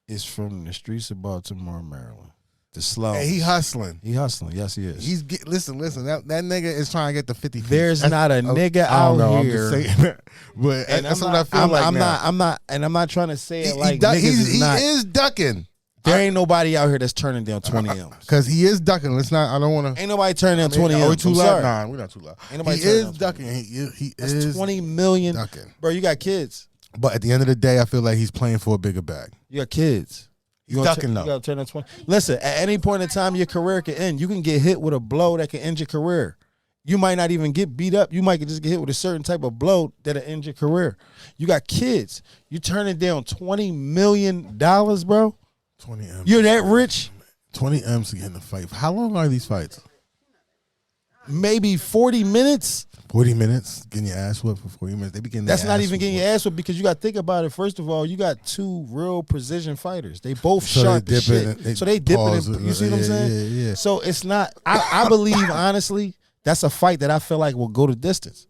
is from the streets of Baltimore, Maryland. The slums. And he hustling. He hustling. Yes, he is. Listen. That nigga is trying to get the 50. There's not a nigga I don't know, out I'm here. just saying that. But And that's I'm what I not- feel like now. I'm not trying to say it He like duck- niggas he is not. is ducking There ain't nobody out here that's turning down 20 M's. because he is ducking. Let's not. I don't want to. Ain't nobody turning down 20 Are we M's. too I'm loud? sorry. Nah, we're not too loud. Ain't nobody He turning is down 20. ducking. He That's is 20 million. ducking. Bro, you got kids. But at the end of the day, I feel like he's playing for a bigger bag. You got kids. He's gonna ducking, though. You gotta turn that 20. Listen, at any point in time, your career can end. You can get hit with a blow that can end your career. You might not even get beat up. You might just get hit with a certain type of blow that'll end your career. You got kids. You turning down $20 million, bro? 20 M's. You're that rich? 20 M's to get in the fight. How long are these fights? Maybe 40 minutes? 40 minutes, getting your ass whipped for 40 minutes. They be getting That's their not ass even getting your whooped. ass whipped because you got to think about it. First of all, you got two real precision fighters. They both So sharp they as dipping shit. and they So they dipping. pause And, it. you see what I'm Yeah, saying? yeah. So it's not. I believe honestly, that's a fight that I feel like will go the distance.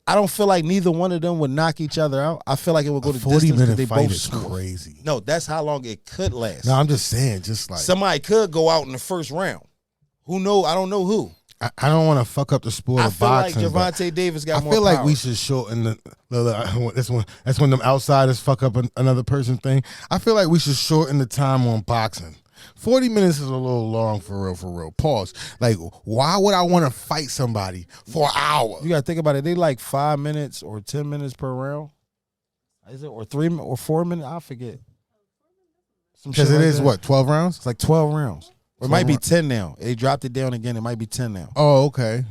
I don't feel like neither one of them would knock each other out. I feel like it will go A the 40 distance because minute they fight both is smooth. crazy. No, that's how long it could last. No, I'm just saying, just like Somebody could go out in the first round. Who know? I don't know who. I don't want to fuck up the sport I of feel like boxing. but Gervonta Davis got I more feel like power. we should shorten that's when them outsiders fuck up another person thing. I feel like we should shorten the time on boxing. 40 minutes is a little long for real. Pause. Like, why would I want to fight somebody for an hour? You got to think about it. They like 5 minutes or 10 minutes per round. Is it or 3 or 4 minutes? I forget. Because it is what, 12 rounds? It's like 12 rounds. Or it might be 12 10 now. They dropped it down again. It might be 10 now. Oh, okay.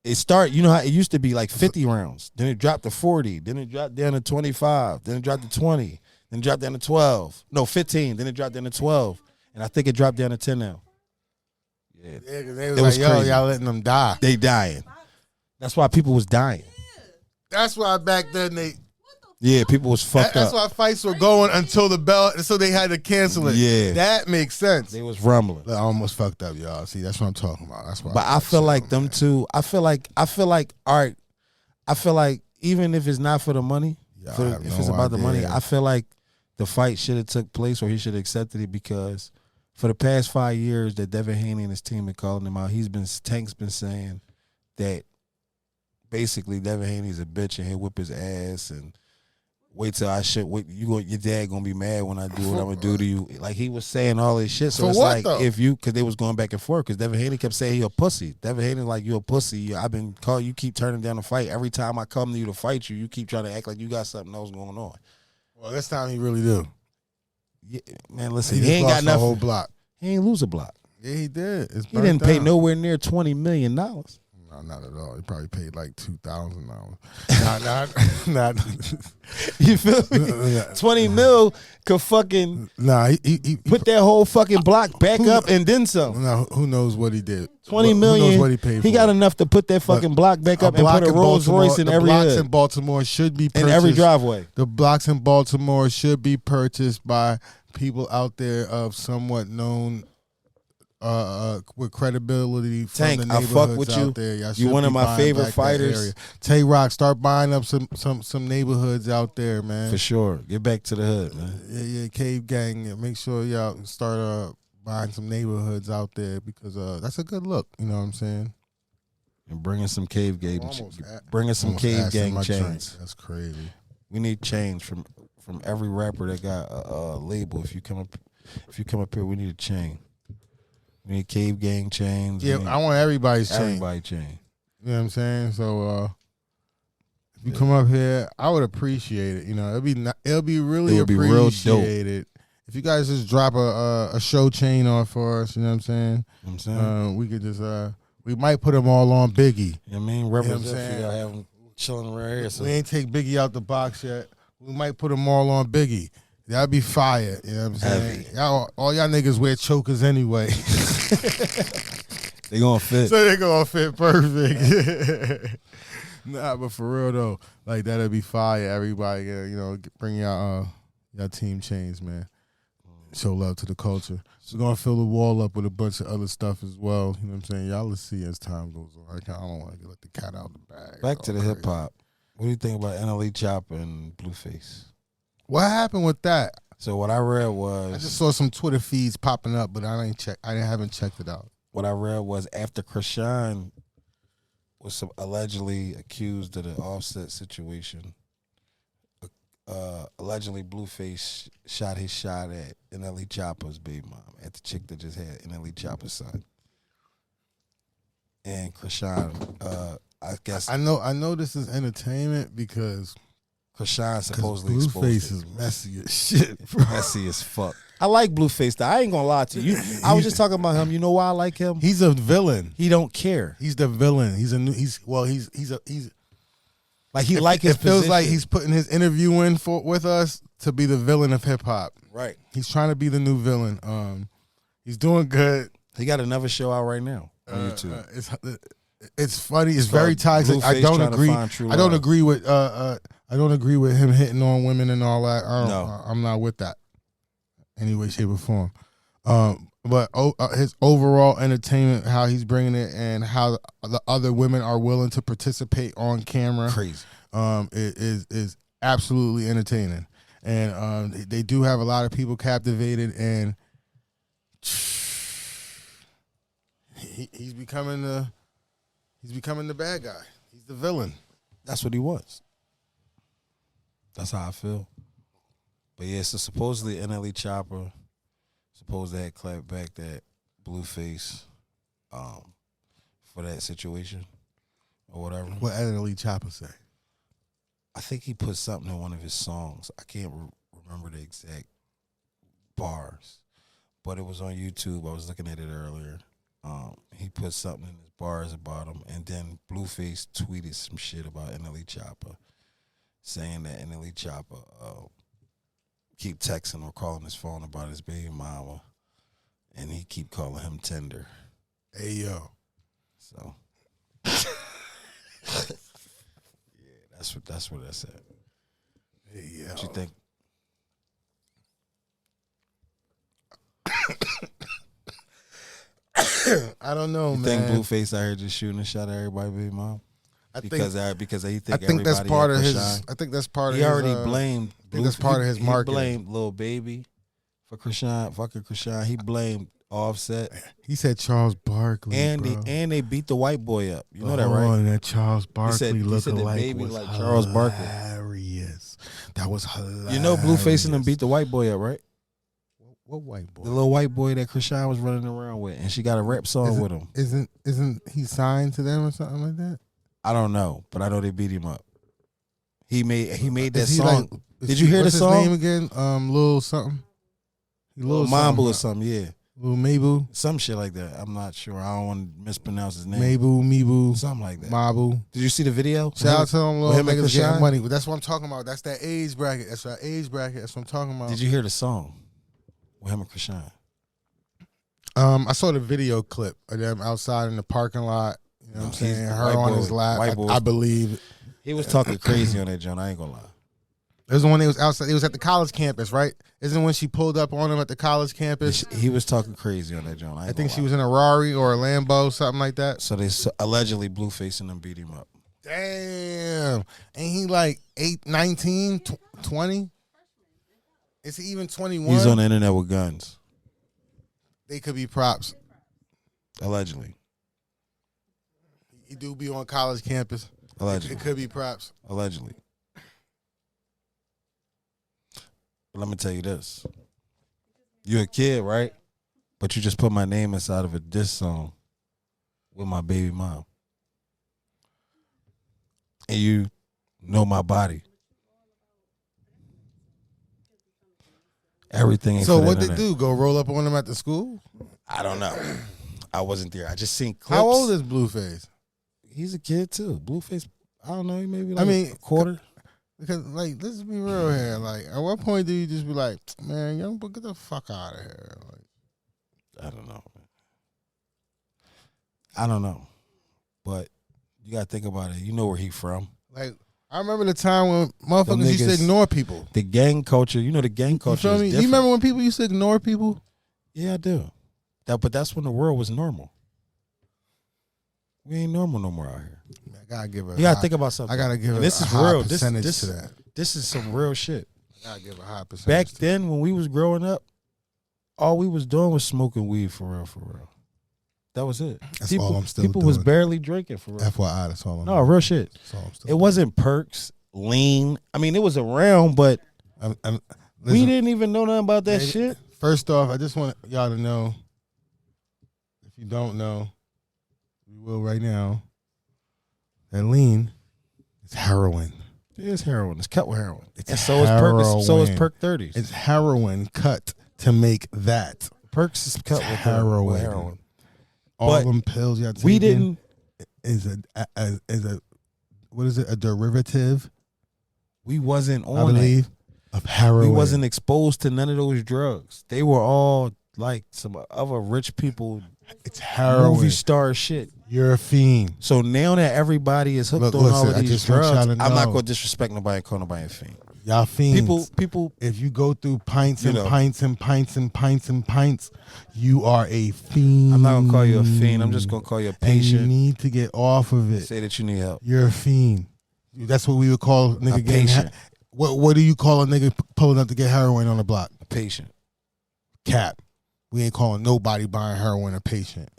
You know how it used to be like 50 rounds. Then it dropped to 40. Then it dropped down to 25. Then it dropped to 20. Then it dropped down to 12. No, 15. Then it dropped down to 12. And I think it dropped down to 10 now. Yeah. Yeah, 'cause they It was was like, yo, crazy. y'all letting them die. They dying. That's why people was dying. That's why back then Yeah, people was fucked that's up. why fights were going until the bell, so they had to cancel it. Yeah. That makes sense. They was rumbling. Look, I almost fucked up, y'all. See, that's what I'm talking about. That's why. But I feel like them two. I feel like all right. I feel like even if it's not for the money, Yeah, for I the- have if no it's about the money, idea. I feel like the fight should have took place or he should have accepted it because for the past 5 years that Devin Haney and his team been calling him out, Tank's been saying that basically Devin Haney's a bitch and he'll whip his ass and wait till your dad gonna be mad when I do what I'm gonna do to you. Like he was saying all this shit. So For it's what, like though? because they was going back and forth because Devin Haney kept saying he a pussy. Devin Haney like you a pussy. I've been calling you, keep turning down the fight. Every time I come to you to fight you, you keep trying to act like you got something else going on. Well, this time he really do. Yeah, man, listen, He he ain't got the whole nothing. block. He ain't lose a block. Yeah, he did. It's He didn't pay down. nowhere near $20 million. No, not at all. He probably paid like $2,000. Not. You feel me? 20 mil could fucking He put that whole fucking block back up and then some. No, who knows what he did? 20 Who million. knows what he paid for? He got enough to put that fucking block back up and put a Rolls Royce in every blocks hood. in Baltimore should be purchased. In every driveway. The blocks in Baltimore should be purchased by people out there of somewhat known with credibility from Tank, the I neighborhoods fuck with out you. there. Y'all You should one of be my buying favorite back that fighters. area. Tay-Rock, start buying up some neighborhoods out there, man. For sure. Get back to the hood, man. Yeah, Cave Gang. Make sure y'all start buying some neighborhoods out there because that's a good look. You know what I'm saying? And bringing some cave gang, bringing some Almost cave asked in gang my chains. drink. That's crazy. We need change from every rapper that got a label. If you come up here, we need a chain. We need cave gang chains. Yeah, I want everybody's chain. Everybody chain. You know what I'm saying? So if you come up here, I would appreciate it. You know, it'll be really It would be real appreciated. If you guys just drop a show chain off for us, you know what I'm saying? You know what I'm saying? We could just we might put them all on Biggie. You know what I mean? what I'm Represent saying? for y'all, have them chilling right here. So We ain't take Biggie out the box yet. We might put them all on Biggie. That'd be fire. You know what I'm saying? All y'all niggas wear chokers anyway. they gonna fit. So they gonna fit perfect. Nah, but for real though, like that'd be fire. Everybody, bring y'all team chains, man. Show love to the culture. We're gonna fill the wall up with a bunch of other stuff as well. You know what I'm saying? Y'all will see as time goes on. I don't want to let the cat out of the bag. Back to the hip hop. What do you think about NLE Chopper and Blueface? What happened with that? So what I read I was just saw some Twitter feeds popping up, but I haven't checked it out. what I read was after Krishan was allegedly accused of the Offset situation. Allegedly, Blueface shot his shot at NLE Chopper's baby mom, at the chick that just had NLE Chopper's son. And Krishan, I guess I know this is entertainment because Krishan supposedly exposed Blueface it. is messy as shit, bro. Messy as fuck. I like Blueface though. I ain't gonna lie to you. I was just talking about him. You know why I like him? He's a villain. He don't care. He's the villain. He's Like he like his It feels position. like he's putting his interview in with us to be the villain of hip hop. right. He's trying to be the new villain. He's doing good. He got another show out right now on YouTube. It's funny. It's very toxic. Blueface I don't trying to agree. find true I don't love. agree with. I don't agree with him hitting on women and all that. No. I'm not with that. Any way, shape, or form. But his overall entertainment, how he's bringing it, and how the other women are willing to participate on camera, Crazy. is absolutely entertaining. And they do have a lot of people captivated, and he's becoming the bad guy. He's the villain. That's what he was. That's how I feel. But yeah, so supposedly NLE Chopper supposed to have clapped back that Blueface for that situation or whatever. What NLE Chopper say? I think he put something in one of his songs. I can't remember the exact bars, but it was on YouTube. I was looking at it earlier. He put something in his bars about him, and then Blueface tweeted some shit about NLE Chopper, saying that NLE Chopper keep texting or calling his phone about his baby mama, and he keep calling him tender. Hey yo. So yeah, that's what I said. Hey yo. What you think? I don't know, You man. think Blueface out here just shooting a shot at everybody, baby mom? Because he think I think that's everybody part had of his. Krishan. I think that's part He of his. already blamed. I think that's part of his marketing. He blamed Lil Baby for Krishan, fucking Krishan. He blamed Offset, He said Charles Barkley, and bro. they beat the white boy up. You know that, right? And that Charles Barkley he looked said the like baby was like Charles Barkley. hilarious. That was hilarious. You know Blueface and them beat the white boy up, right? What white boy? The little white boy that Krishan was running around with, and she got a rap song with him. Isn't he signed to them or something like that? I don't know, but I know they beat him up. He made that Is he song. like- Did you hear the what's song? his name again? Lil something. Lil Mambo or something, yeah. Little Mabu. Some shit like that. I'm not sure. I don't want to mispronounce his name. Mabu, Mebu, Something like that. Mabu. Did you see the video? Shout out to them little him and niggas getting Krishan? money. That's what I'm talking about. That's that age bracket. That's our age bracket. That's what I'm talking about. Did you hear the song with him and Krishan? I saw the video clip of them outside in the parking lot. You know what I'm saying? Her on his lap. I believe. He was talking crazy on that joint. I ain't gonna lie. It was the one they was outside. It was at the college campus, right? Isn't it when she pulled up on him at the college campus? He was talking crazy on that joint. I think she was in a Rari or a Lambo, something like that. So they allegedly Blueface and them beat him up. Damn. Ain't he like 19, 20? Is he even 21? He's on the internet with guns. They could be props. Allegedly. He do be on college campus. Allegedly. It could be props. Allegedly. But let me tell you this. You're a kid, right? But you just put my name inside of a diss song with my baby mom. And you know my body. Everything ain't So for the what they internet. do? Go roll up on him at the school? I don't know. I wasn't there. I just seen clips. How old is Blueface? He's a kid too. Blueface, I don't know, maybe like mean, a quarter. Because, like, let's be real here. Like, at what point do you just be like, man, young boy, get the fuck out of here? Like, I don't know. I don't know. But you gotta think about it. You know where he from. like, I remember the time when motherfuckers used to niggas- ignore people. The gang culture, you know the gang You culture feel is me? You different. remember when people used to ignore people? Yeah, I do. But that's when the world was normal. We ain't normal no more out here. I gotta give a You gotta high- think about something. I gotta give And a this is high real. percentage This to that. This is some real shit. I gotta give a high percentage. Back to then, when we was growing up, all we was doing was smoking weed for real, for real. That was it. That's people, all I'm still People was doing. barely drinking for real. FYI, that's all I'm No, doing. real shit. That's all I'm still It wasn't perks, lean. I mean, it was around, but doing. we Listen, didn't even know nothing about that Hey, shit. First off, I just want y'all to know, if you don't know, we will right now, that lean is heroin. It is heroin. It's cut with heroin. It's And so is perk. So is heroin. perk 30s. It's heroin cut to make that. Perks is cut with heroin. with heroin. All But them pills y'all taking We didn't. is a what is it? A derivative, We wasn't I on that. believe, of heroin. We wasn't exposed to none of those drugs. They were all like some other rich people It's heroin. movie star shit. You're a fiend. So now that everybody is hooked Look, on all listen, of I these just want y'all drugs, to I'm not know. going to disrespect nobody and call nobody a fiend. Y'all fiends. People, If you go through pints You and know. pints and pints and pints and pints, you are a fiend. I'm not going to call you a fiend. I'm just going to call you a And you patient. need to get off of it. Say that you need help. You're a fiend. That's what we would call a nigga A getting. patient. What do you call a nigga pulling up to get heroin on the block? A patient. Cap. We ain't calling nobody buying heroin a patient.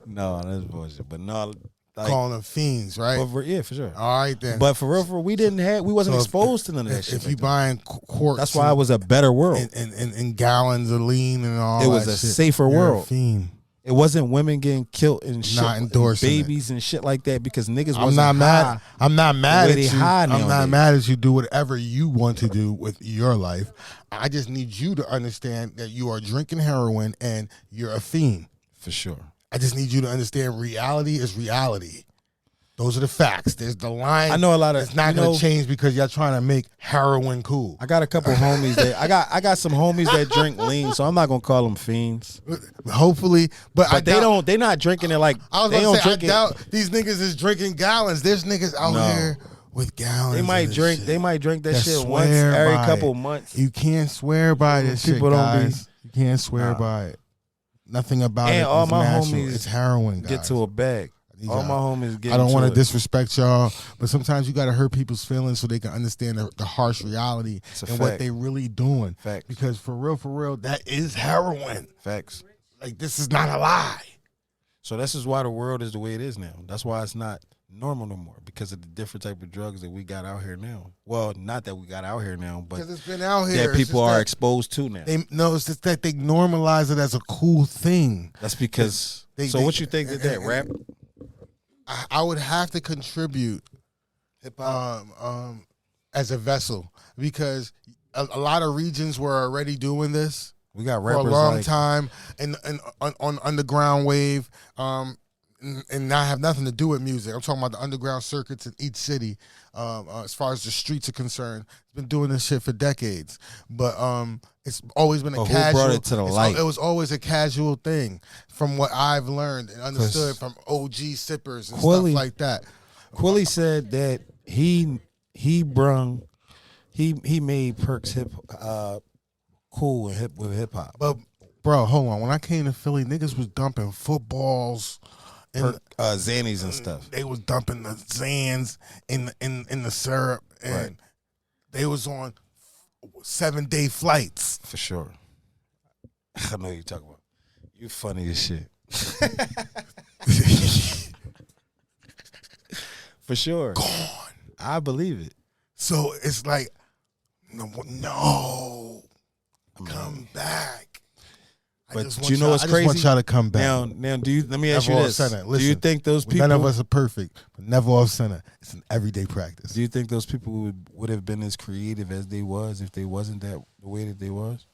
No, that's bullshit. But no, like, Calling them fiends, right? yeah, for sure. All right then. But for real, we wasn't So if- exposed to none of that shit. if back you then. buying quarts, That's why it was a better world. and gallons of lean and all. It was that a shit, safer you're world. A fiend. It wasn't women getting killed and shit, Not and endorsing it. babies and shit like that because niggas I'm wasn't not mad. high. I'm not mad way at they you. high I'm not nowadays. mad at you. Do whatever you want to do with your life. I just need you to understand that you are drinking heroin and you're a fiend. For sure. I just need you to understand reality is reality. Those are the facts. There's the line. I know a lot of. It's not you going know, to change because y'all trying to make heroin cool. I got a couple homies that I got some homies that drink lean, so I'm not gonna call them fiends. Hopefully, but I But they doubt, don't. They not drinking it like I was they going don't to say, I drink it. doubt these niggas is drinking gallons. There's niggas out No. here with gallons. They of might this drink. shit. They might drink that That shit once swear every by couple it. months. You can't swear by this People shit, don't be- guys. You can't swear Nah. by it. Nothing about And it all is my natural. homies It's heroin, guys. Get to a bag. These All are- my homies get. I don't want to disrespect y'all, but sometimes you got to hurt people's feelings so they can understand the harsh reality It's a and what fact. they really doing. Facts. Because for real, that is heroin. Facts. Like, this is not a lie. So this is why the world is the way it is now. That's why it's not normal no more because of the different type of drugs that we got out here now. Well, not that we got out here now, but Because it's been out here. that It's people just are that exposed to now. it's just that they normalize it as a cool thing. That's because. They- so they- what you think that rap? I would have to contribute Hip hop. as a vessel because a lot of regions were already doing this We got for a rappers long like time, and on underground wave, and not have nothing to do with music. I'm talking about the underground circuits in each city. As far as the streets are concerned, it's been doing this shit for decades. But it's always been a But who casual. brought it to the light? It was always a casual thing, from what I've learned and understood from OG sippers and Quilly- stuff like that. Quilly said that he made Perks cool and with hip hop. But bro, hold on. When I came to Philly, niggas was dumping footballs. Xannies and stuff. They was dumping the Zans in the syrup, and Right. they was on 7-day flights. For sure. I know you're talking about. You funny as shit. For sure. Gone. I believe it. So it's like, no, come back. But you know what's crazy? I just want y'all to come back. Now, do you? Let me ask Never you off this: center. Do you Listen, think those people? None of us are perfect, but never off center. It's an everyday practice. Do you think those people would have been as creative as they was if they wasn't the way that they was?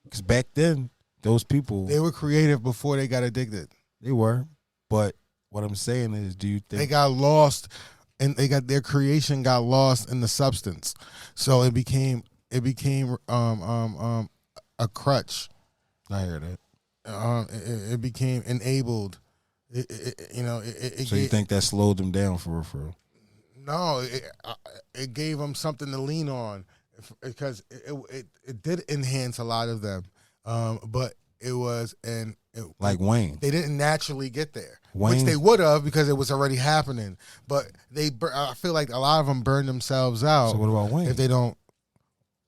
Because back then, those people They were creative before they got addicted. they were. But what I'm saying is, do you think They got lost, and their creation got lost in the substance. So it became a crutch. I hear that? It became enabled. So You think that slowed them down for real? No, it gave them something to lean on, because it did enhance a lot of them, but it was Like Wayne. They didn't naturally get there, Wayne- which they would have because it was already happening. But I feel like a lot of them burn themselves out. So what about Wayne? If they don't?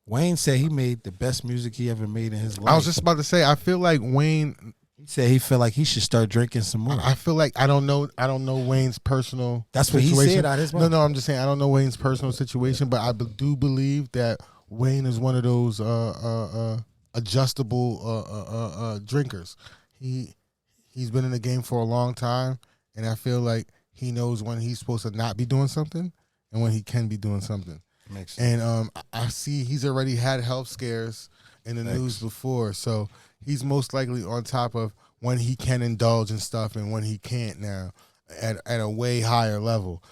Wayne said he made the best music he ever made in his life. I was just about to say, I feel like Wayne. He said he felt like he should start drinking some more. I feel like I don't know Wayne's personal. That's what situation. he said out his mouth. No, I'm just saying I don't know Wayne's personal situation, but I do believe that Wayne is one of those adjustable drinkers. He's been in the game for a long time, and I feel like he knows when he's supposed to not be doing something and when he can be doing something. Makes sense. And I see he's already had health scares in the news before, so he's most likely on top of when he can indulge in stuff and when he can't now at a way higher level.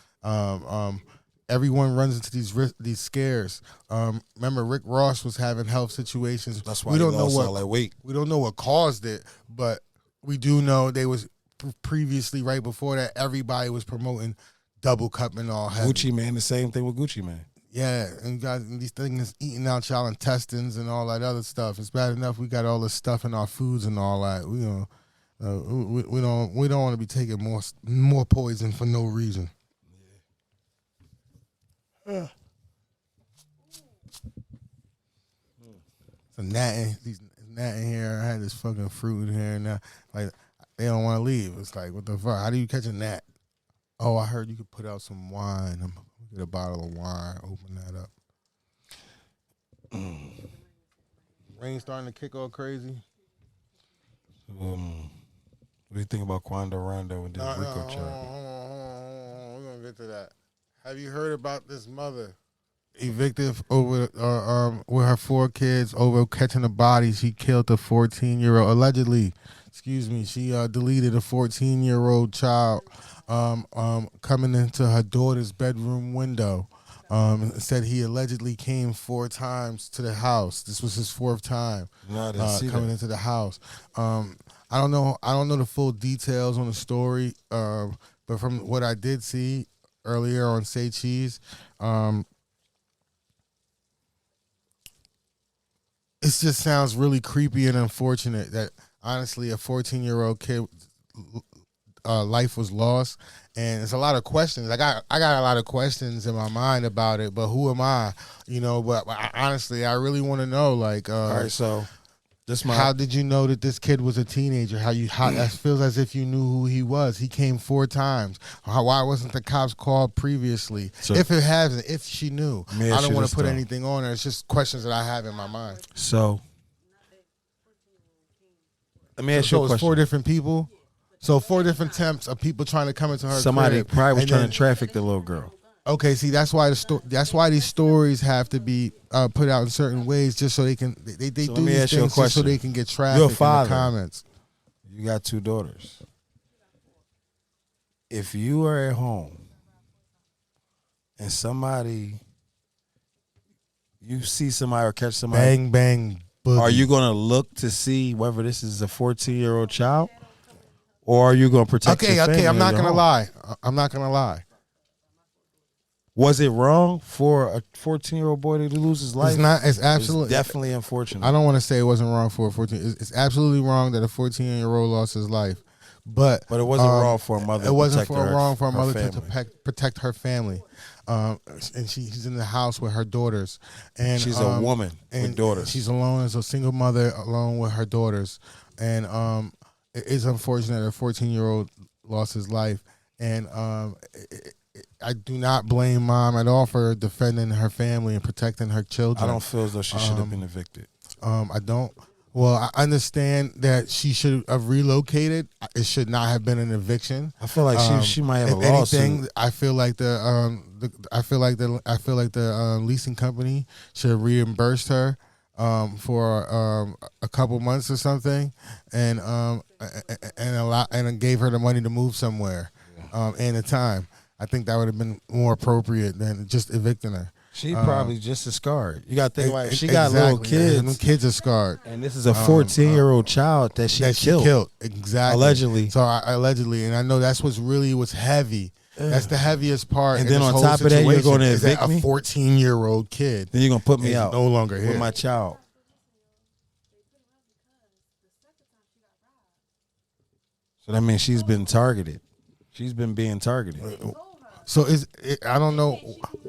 Everyone runs into these scares. Remember, Rick Ross was having health situations. That's why we don't know all that weight. We don't know what caused it, but we do know they was previously, right before that, everybody was promoting double cupping all heavy. Gucci Man, the same thing with Gucci Man. Yeah, and you got these things eating out y'all intestines and all that other stuff. It's bad enough we got all this stuff in our foods and all that. We don't want to be taking more poison for no reason. Yeah. So gnat in here. I had this fucking fruit in here, and now like they don't want to leave. It's like, what the fuck? How do you catch a gnat? Oh, I heard you could put out some wine. I'm gonna get a bottle of wine. Open that up. Rain starting to kick all crazy. What do you think about Quando Rondo and this Rico Hold chart? on. We're gonna get to that. Have you heard about this mother evicted over with her 4 kids over catching the bodies? She killed a 14-year-old allegedly. Excuse me. She deleted a 14-year-old child coming into her daughter's bedroom window. Said he allegedly came 4 times to the house. This was his 4th time coming into the house. I don't know the full details on the story, but from what I did see earlier on Say Cheese, it just sounds really creepy and unfortunate that honestly a 14-year-old kid life was lost, and it's a lot of questions. I got a lot of questions in my mind about it, but who am I? But honestly, I really want to know, like, All right, so how did you know that this kid was a teenager? How that feels as if you knew who he was. He came 4 times. Why wasn't the cops called previously? So, if she knew. I don't want to put anything on her. It's just questions that I have in my mind. So let me ask you a So it's question. 4 different people. So 4 different attempts of people trying to come into her Somebody crib, probably was and trying then- to traffic the little girl. Okay, see, that's why that's why these stories have to be put out in certain ways, just so they can they So do let me these ask you a things just so question. they can get traffic You're a in the father. comments. You got 2 daughters. If you are at home and you see somebody or catch somebody, Bang bang boogie. are you going to look to see whether this is a 14-year-old child, or are you going to protect your family? Okay, I'm not or your gonna home? lie. I'm not gonna lie. Was it wrong for a 14-year-old boy to lose his life? It's not. It's It's absolutely. definitely unfortunate. I don't want to say it wasn't wrong for a 14. It's absolutely wrong that a 14-year-old lost his life, but But it wasn't wrong for a mother. It wasn't to protect wrong for a her mother family. to protect her family, and she's in the house with her daughters, and She's a woman and with daughters. She's alone as a single mother, alone with her daughters, and it is unfortunate that a 14-year-old lost his life, and I do not blame mom at all for defending her family and protecting her children. I don't feel as though she should have been evicted. I don't. Well, I understand that she should have relocated. It should not have been an eviction. I feel like she might have a If lawsuit. anything, I feel like the leasing company should have reimbursed her for a couple months or something, and gave her the money to move somewhere, and the time. I think that would have been more appropriate than just evicting her. She probably just as scarred. You got to think like she got little kids. And them kids are scarred. And this is a 14-year-old child that she killed. Exactly. Allegedly. So allegedly, and I know that's what's heavy. That's the heaviest part. And in then this on whole top of that, you're situation, going to is that evict me? a 14-year-old kid. Then you're going to put me is out no longer here with my child. So that means she's been targeted. She's been being targeted. So I don't know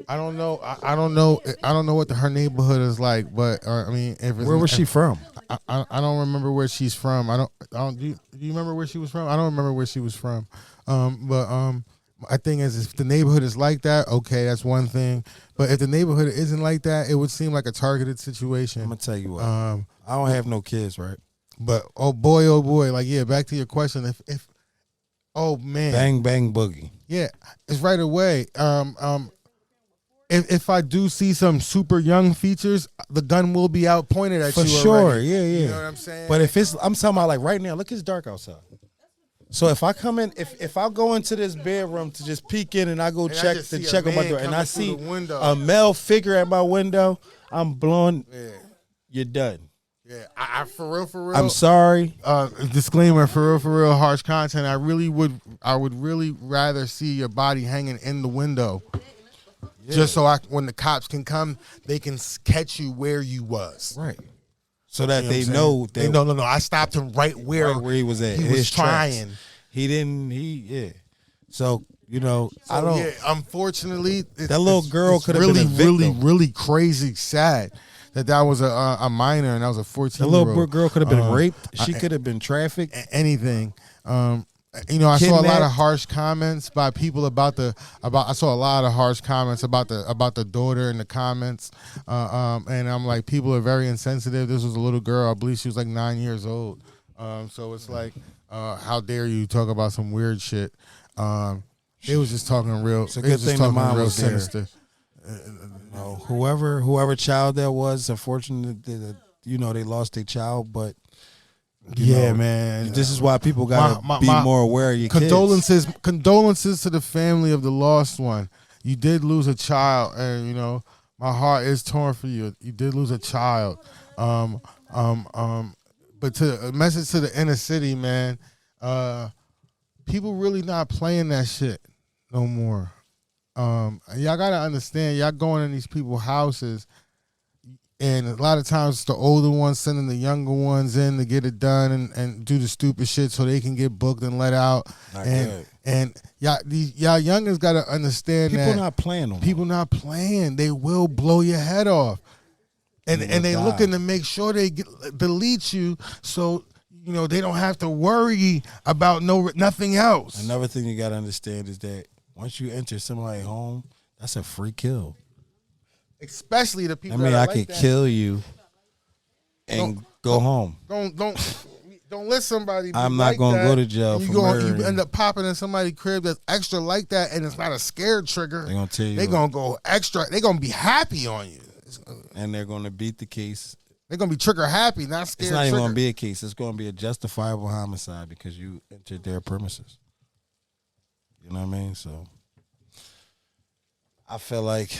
what her neighborhood is like, but I mean, Where was she from? I don't remember where she's from. I don't. Do you remember where she was from? I don't remember where she was from. My thing is, if the neighborhood is like that, okay, that's one thing. But if the neighborhood isn't like that, it would seem like a targeted situation. I'm gonna tell you what. I don't have no kids, right? But oh boy, like yeah. Back to your question. If oh man, Bang bang boogie. yeah, it's right away. If I do see some super young features, the gun will be out pointed at For you sure, already. yeah. You know what I'm saying? But if I'm talking about like right now, look, it's dark outside. So if I come in, if I go into this bedroom to just peek in and I go check on my door and I see a male figure at my window, I'm blowing. Yeah. You're done. Yeah, I for real. I'm sorry. Disclaimer, for real, harsh content. I would really rather see your body hanging in the window, just so when the cops can come, they can catch you where you was. Right. So that You they know know that no. I stopped him right where he was at. He His was trying. tracks. He didn't. Yeah. So I don't. Yeah, unfortunately, That little girl could have really, been a victim. really crazy sad that was a minor and that was a 14-year-old. The little girl could have been raped. She could have been trafficked. Anything. I saw a lot of harsh comments by people I saw a lot of harsh comments about the daughter in the comments, and I'm like, people are very insensitive. This was a little girl. I believe she was like 9 years old. So it's like, how dare you talk about some weird shit? They was just talking real. It's a good thing the mom was there. sinister. Whoever child that was, unfortunately, they lost their child. But man, this is why people gotta be more aware of your condolences. kids. Condolences to the family of the lost one. You did lose a child, and my heart is torn for you. You did lose a child. But a message to the inner city, man. People really not playing that shit no more. Y'all gotta understand, y'all going in these people's houses, and a lot of times it's the older ones sending the younger ones in to get it done and do the stupid shit so they can get booked and let out. And y'all youngins gotta understand People that not playing no more. people not playing. They will blow your head off, and they looking to make sure they delete you so they don't have to worry about nothing else. Another thing you gotta understand is that once you enter somebody's home, that's a free kill. Especially the people. I mean, that I like could that. kill you and go home. Don't. Don't let somebody be I'm not like gonna that, go to jail and for you murdering. end up popping in somebody's crib that's extra like that, and it's not a scared trigger. They're gonna tell you. They're gonna go extra. They're gonna be happy on you, and they're gonna beat the case. They're gonna be trigger happy, not scared. It's not even trigger. gonna be a case. It's gonna be a justifiable homicide because you entered their premises. You know what I mean? So I feel like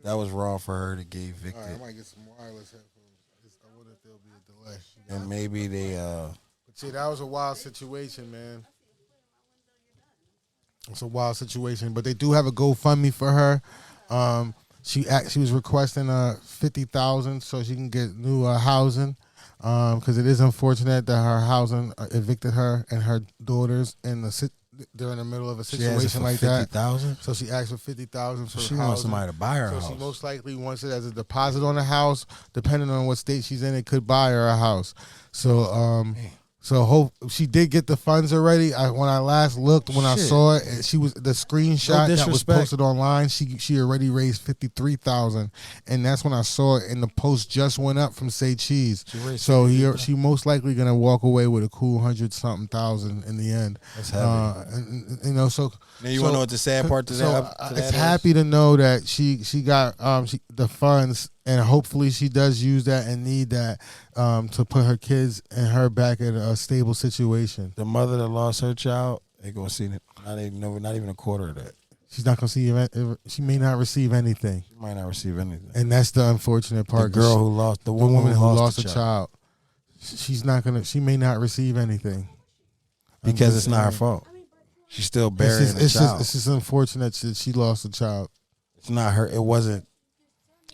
that was wrong for her to get evicted. All right, I might get some wireless headphones. I wonder if there'll be a delay. And maybe they But see, that was a wild situation, man. It's a wild situation, but they do have a GoFundMe for her. She was requesting $50,000 so she can get new housing, because it is unfortunate that her housing evicted her and her daughters during the middle of a situation like that. $50,000. So she asked for $50,000 for She housing. wants somebody to buy her So house. she most likely wants it as a deposit on the house. Depending on what state she's in, it could buy her a house. So she did get the funds already. When I last looked, when I saw it, she was the screenshot that was posted online. She already raised $53,000, and that's when I saw it. And the post just went up from Say Cheese. So she most likely gonna walk away with a cool $100,000 in the end. That's heavy. So Now you want to know what the sad part to that? It's happy to know that she got the funds, and hopefully she does use that and need that to put her kids and her back in a stable situation. The mother that lost her child ain't gonna see not even a quarter of that. She's not gonna see. She may not receive anything. She might not receive anything. And that's the unfortunate part. The woman who lost the child. She's not gonna. She may not receive anything because it's not her fault. She's still burying the child. It's just unfortunate that she lost a child. It's not her. It wasn't.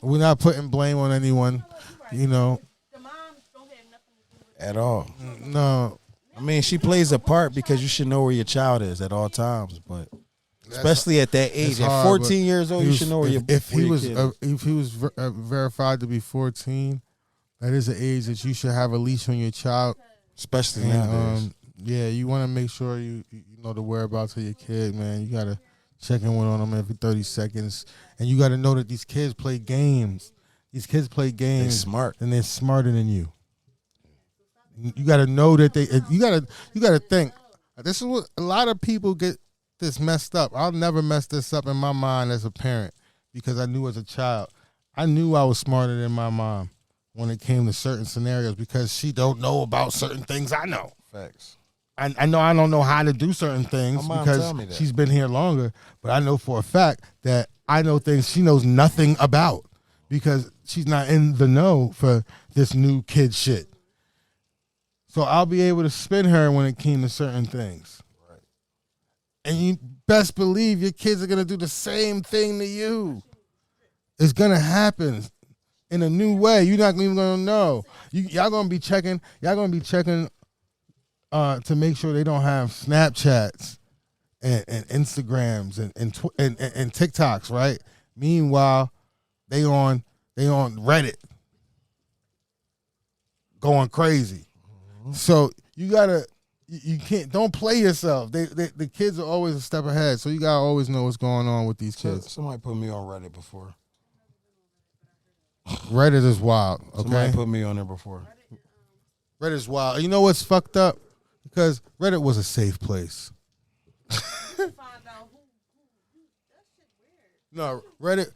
We're not putting blame on anyone, The moms don't have nothing to do with at all. No. I mean, she plays a part because you should know where your child is at all times, but especially at that age, at 14 years old, you should know where your if he kid was is. if he was verified to be 14, that is an age that you should have a leash on your child. Especially nowadays. Yeah, you want to make sure you know the whereabouts of your kid, man. You gotta check in on them every 30 seconds, and you gotta know that these kids play games. These kids play games. They're smart, and they're smarter than you. You gotta know that they. You gotta think. This is what a lot of people get this messed up. I'll never mess this up in my mind as a parent because I knew as a child, I knew I was smarter than my mom when it came to certain scenarios because she don't know about certain things I know. Facts. I know I don't know how to do certain things because she's been here longer, but I know for a fact that I know things she knows nothing about because she's not in the know for this new kid shit. So I'll be able to spin her when it came to certain things. Right. And you best believe your kids are going to do the same thing to you. It's going to happen in a new way. You're not even going to know. Y'all going to be checking. Y'all going to be checking to make sure they don't have Snapchats and Instagrams and TikToks, right? Meanwhile, they on Reddit going crazy. Mm-hmm. So you don't play yourself. The kids are always a step ahead, so you gotta always know what's going on with these kids. Somebody put me on Reddit before. Reddit is wild. Okay, somebody put me on there before. Reddit is wild. You know what's fucked up? Because Reddit was a safe place. find out who that shit weird. No, Reddit.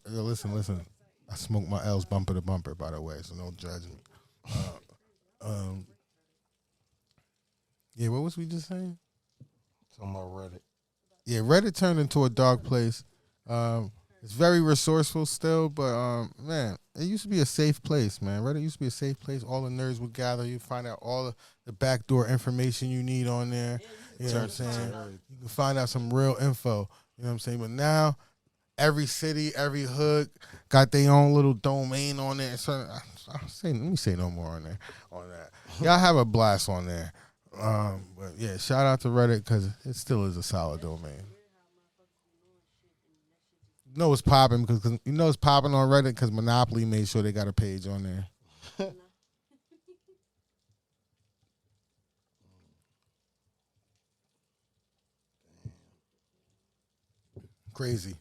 Listen. I smoked my L's bumper to bumper, by the way, so don't judge me. Yeah, what was we just saying? Talking about Reddit. Yeah, Reddit turned into a dark place. It's very resourceful still, but man, it used to be a safe place, man. Reddit used to be a safe place. All the nerds would gather. You find out all the backdoor information you need on there. You know what I'm saying? You can find out some real info. You know what I'm saying? But now, every city, every hood got their own little domain on there. So let me say no more on that. Y'all have a blast on there. But yeah, shout out to Reddit because it still is a solid domain. You know it's popping because on Reddit because Monopoly made sure they got a page on there. Crazy.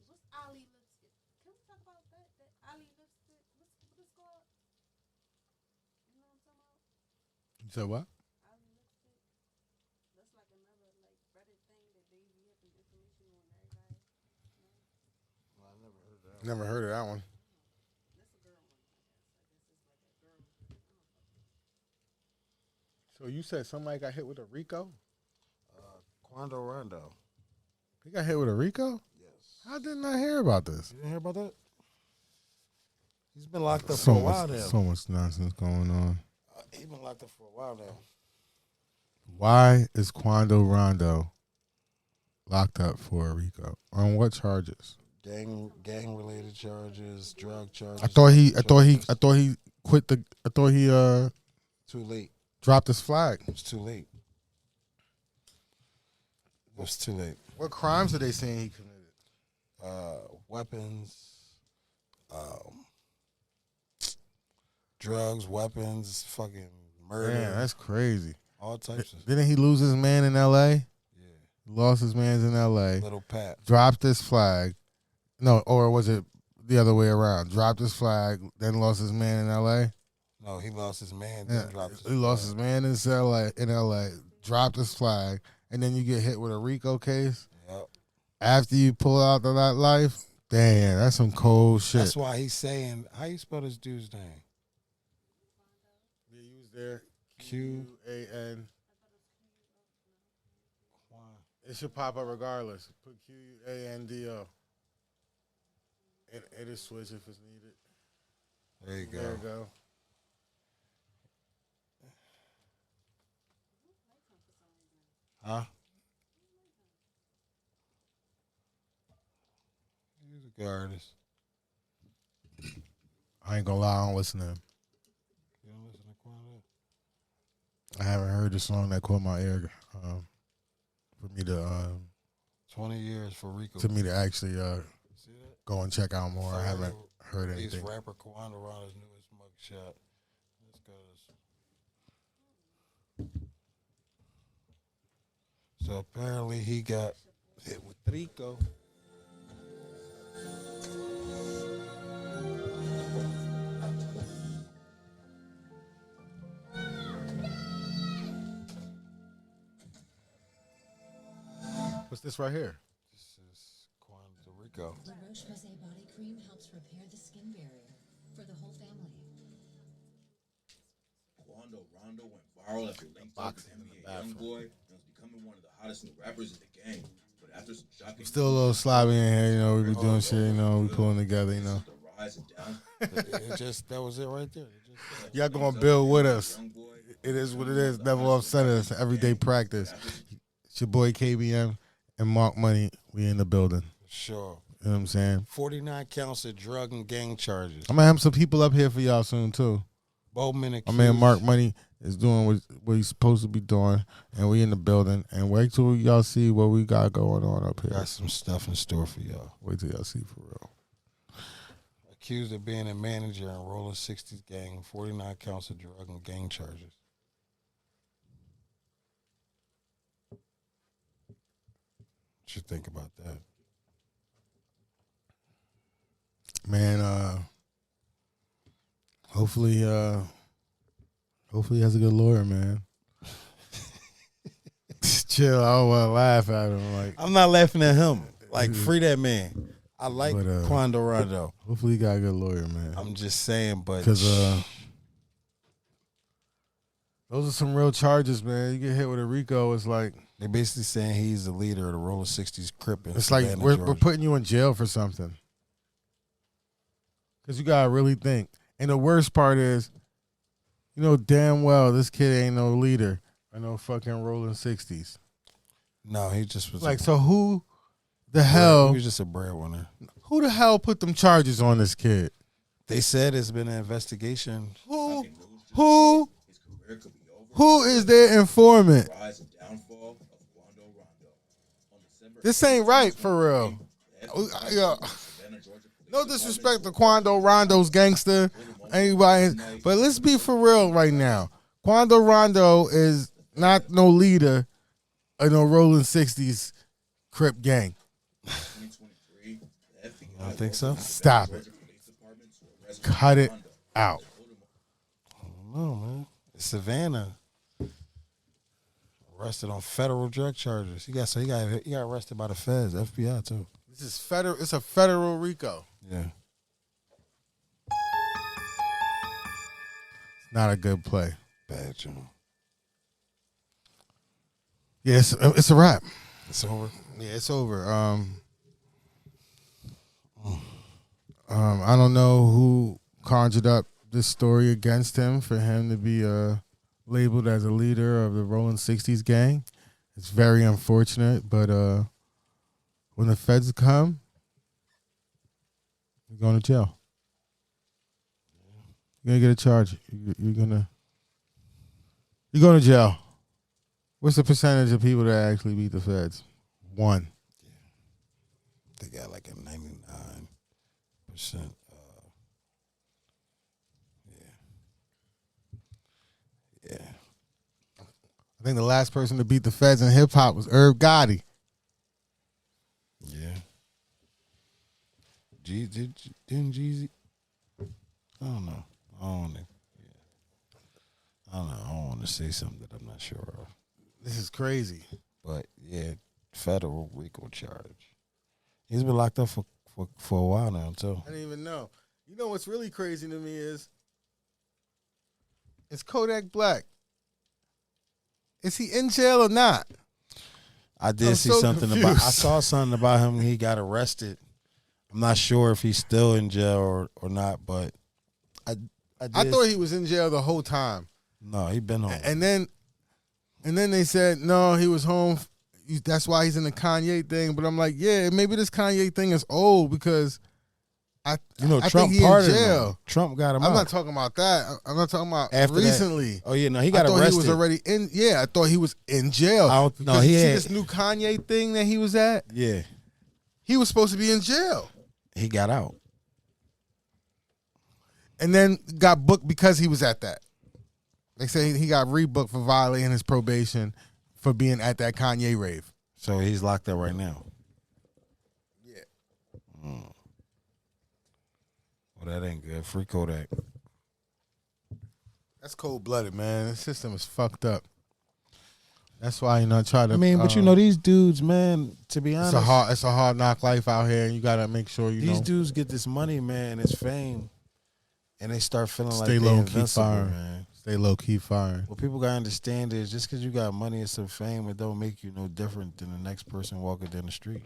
What's Ali lipstick? Can we talk about that? That Ali lipstick? What's it called? You said what? That's like another like Reddit thing that they be having information on everybody. Never heard of that one. That's a girl one, I guess. I guess it's like a girl. So you said somebody got hit with a Rico? Quando Rondo. He got hit with a Rico? Yes. How didn't I hear about this? You didn't hear about that? He's been locked up So for a while much, now. so much nonsense going on. He's been locked up for a while now. Why is Quando Rondo locked up for a Rico? On what charges? Gang related charges, drug charges. I thought he quit the. I thought he Too late. dropped his flag. It was too late. It was too late. What crimes are they saying he committed? Weapons, drugs, weapons, fucking murder. Man, that's crazy. all types of Didn't he lose his man in L.A.? yeah. He lost his man's in L.A. Little Pat. Dropped his flag. No, or was it the other way around? Dropped his flag, then lost his man in L.A. No, he lost his man. Yeah, Then dropped his he lost flag. his man in L.A. Dropped his flag, and then you get hit with a RICO case Yep. after you pull out the life. Damn, that's some cold shit. That's why he's saying, how you spell this dude's name? They use their Q. QAN. It should pop up regardless. Put QANDO. And it'll switch if it's needed. There you go. There you go. Huh? He's a good artist. I ain't gonna lie, I don't listen to him. You don't listen to Quando? I haven't heard the song that caught my ear for me to 20 years for Rico. actually See that? go and check out more. I haven't Follow heard Ace anything. rapper Quando Rondo's newest mugshot. Let's go. So apparently he got hit with Rico. What's this right here? This is Quando Rico. La Roche-Posay body cream helps repair the skin barrier for the whole family. Quando Rondo went viral after linked up with NBA YoungBoy and was becoming one of the hottest new rappers in the game. But after some shocking Still a little sloppy in here, you know. We be doing shit, you know. We pulling together, you know. the rise and down, That was it right there. Y'all gonna build with us. YoungBoy It is what it is. Never upset us. Everyday practice. It's your boy KBM and Mark Money. We in the building. Sure. You know what I'm saying? 49 counts of drug and gang charges. I'm gonna have some people up here for y'all soon too. Bowman My accused. man Mark Money is doing what he's supposed to be doing, and we in the building. And wait till y'all see what we got going on up here. Got some stuff in store for y'all. Wait till y'all see for real. Accused of being a manager in Rolling 60s gang, 49 counts of drug and gang charges. What you think about that? Man, hopefully he has a good lawyer, man. Chill, I don't want to laugh at him. Like, I'm not laughing at him. Like, free that man. I like But, Quando Rondo. hopefully he got a good lawyer, man. I'm just saying, but Because those are some real charges, man. You get hit with a RICO, it's like they're basically saying he's the leader of the Rolling 60s Crip. it's like we're putting you in jail for something. Because you gotta really think. And the worst part is, you know damn well this kid ain't no leader of no fucking Rolling 60s. No, he just was Like, a, so who the he hell was just a breadwinner. who the hell put them charges on this kid? They said it's been an investigation. Who news just who his career could be over. who is their informant? Rise and downfall of Quando Rondo. On December This ain't right for real. Yeah. Savannah, Georgia police No disrespect to Quando Rondo's gangster, anybody, but let's be for real right now. Quando Rondo is not no leader of no Rolling 60s Crip gang. 2023, the FBI I don't think so. Stop it. Georgia Police Department to arrest Cut it Rondo. out. No, man. Savannah. Arrested on federal drug charges. He got arrested by the feds, FBI too. This is federal. It's a federal RICO. Yeah. It's not a good play. Bad, you know. Yeah, it's a wrap. It's over. Yeah, it's over. I don't know who conjured up this story against him for him to be labeled as a leader of the Rolling 60s gang. It's very unfortunate, but when the feds come, you're going to jail. You're gonna get a charge. You're going to jail. What's the percentage of people that actually beat the feds? 1. They got like a 99%. Yeah. I think the last person to beat the feds in hip hop was Irv Gotti. Yeah. Didn't Jeezy? I don't know. I don't know. Yeah. I don't know. I don't want to say something that I'm not sure of. This is crazy. But yeah, federal RICO charge. He's been locked up for a while now too. I didn't even know. You know what's really crazy to me is Kodak Black. Is he in jail or not? I did I'm see so something confused. I saw something about him. He got arrested. I'm not sure if he's still in jail or not, but I thought he was in jail the whole time. No, he been home. And then they said no, he was home. That's why he's in the Kanye thing. But I'm like, yeah, maybe this Kanye thing is old because I Trump think he in pardoned jail. him. Trump got him I'm out. not talking about that. I'm not talking about After that- recently. Oh yeah, no, he I got thought arrested. he was already in. Yeah, I thought he was in jail. No, Because he you see had. this new Kanye thing that he was at. Yeah, He was supposed to be in jail, he got out. and then got booked because he was at that. They say he got rebooked for violating his probation for being at that Kanye rave. So he's locked up right now. Yeah. Well, that ain't good. Free Kodak. That's cold blooded, man. The system is fucked up. That's why I try to. I mean, but these dudes, man. To be honest, it's a hard knock life out here, and you gotta make sure these dudes get this money, man, this fame, and they start feeling like Stay they're low, keep invincible, firing. man. Stay low key firing. What people gotta understand is just because you got money and some fame, it don't make you no different than the next person walking down the street.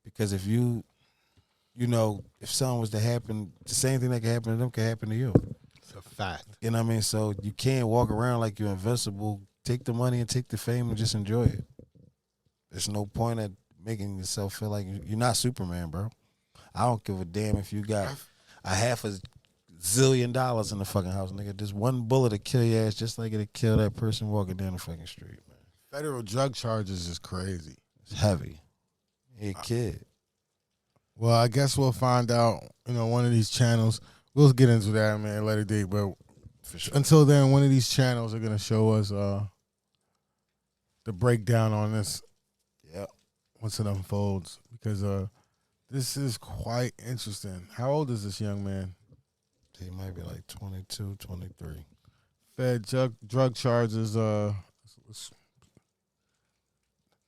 Because if if something was to happen, the same thing that can happen to them can happen to you. It's a fact. You know what I mean? So you can't walk around like you're invincible. Take the money and take the fame and just enjoy it. There's no point at making yourself feel like you're not Superman, bro. I don't give a damn if you got a $500 million in the fucking house, nigga. Just one bullet to kill your ass, just like it'll kill that person walking down the fucking street, man. Federal drug charges is crazy. It's heavy. He a kid. Well, I guess we'll find out. One of these channels. We'll get into that, man, later date. But For sure. until then, one of these channels are gonna show us the breakdown on this Yep. once it unfolds, because this is quite interesting. How old is this young man? He might be like 22, 23. Fed drug charges.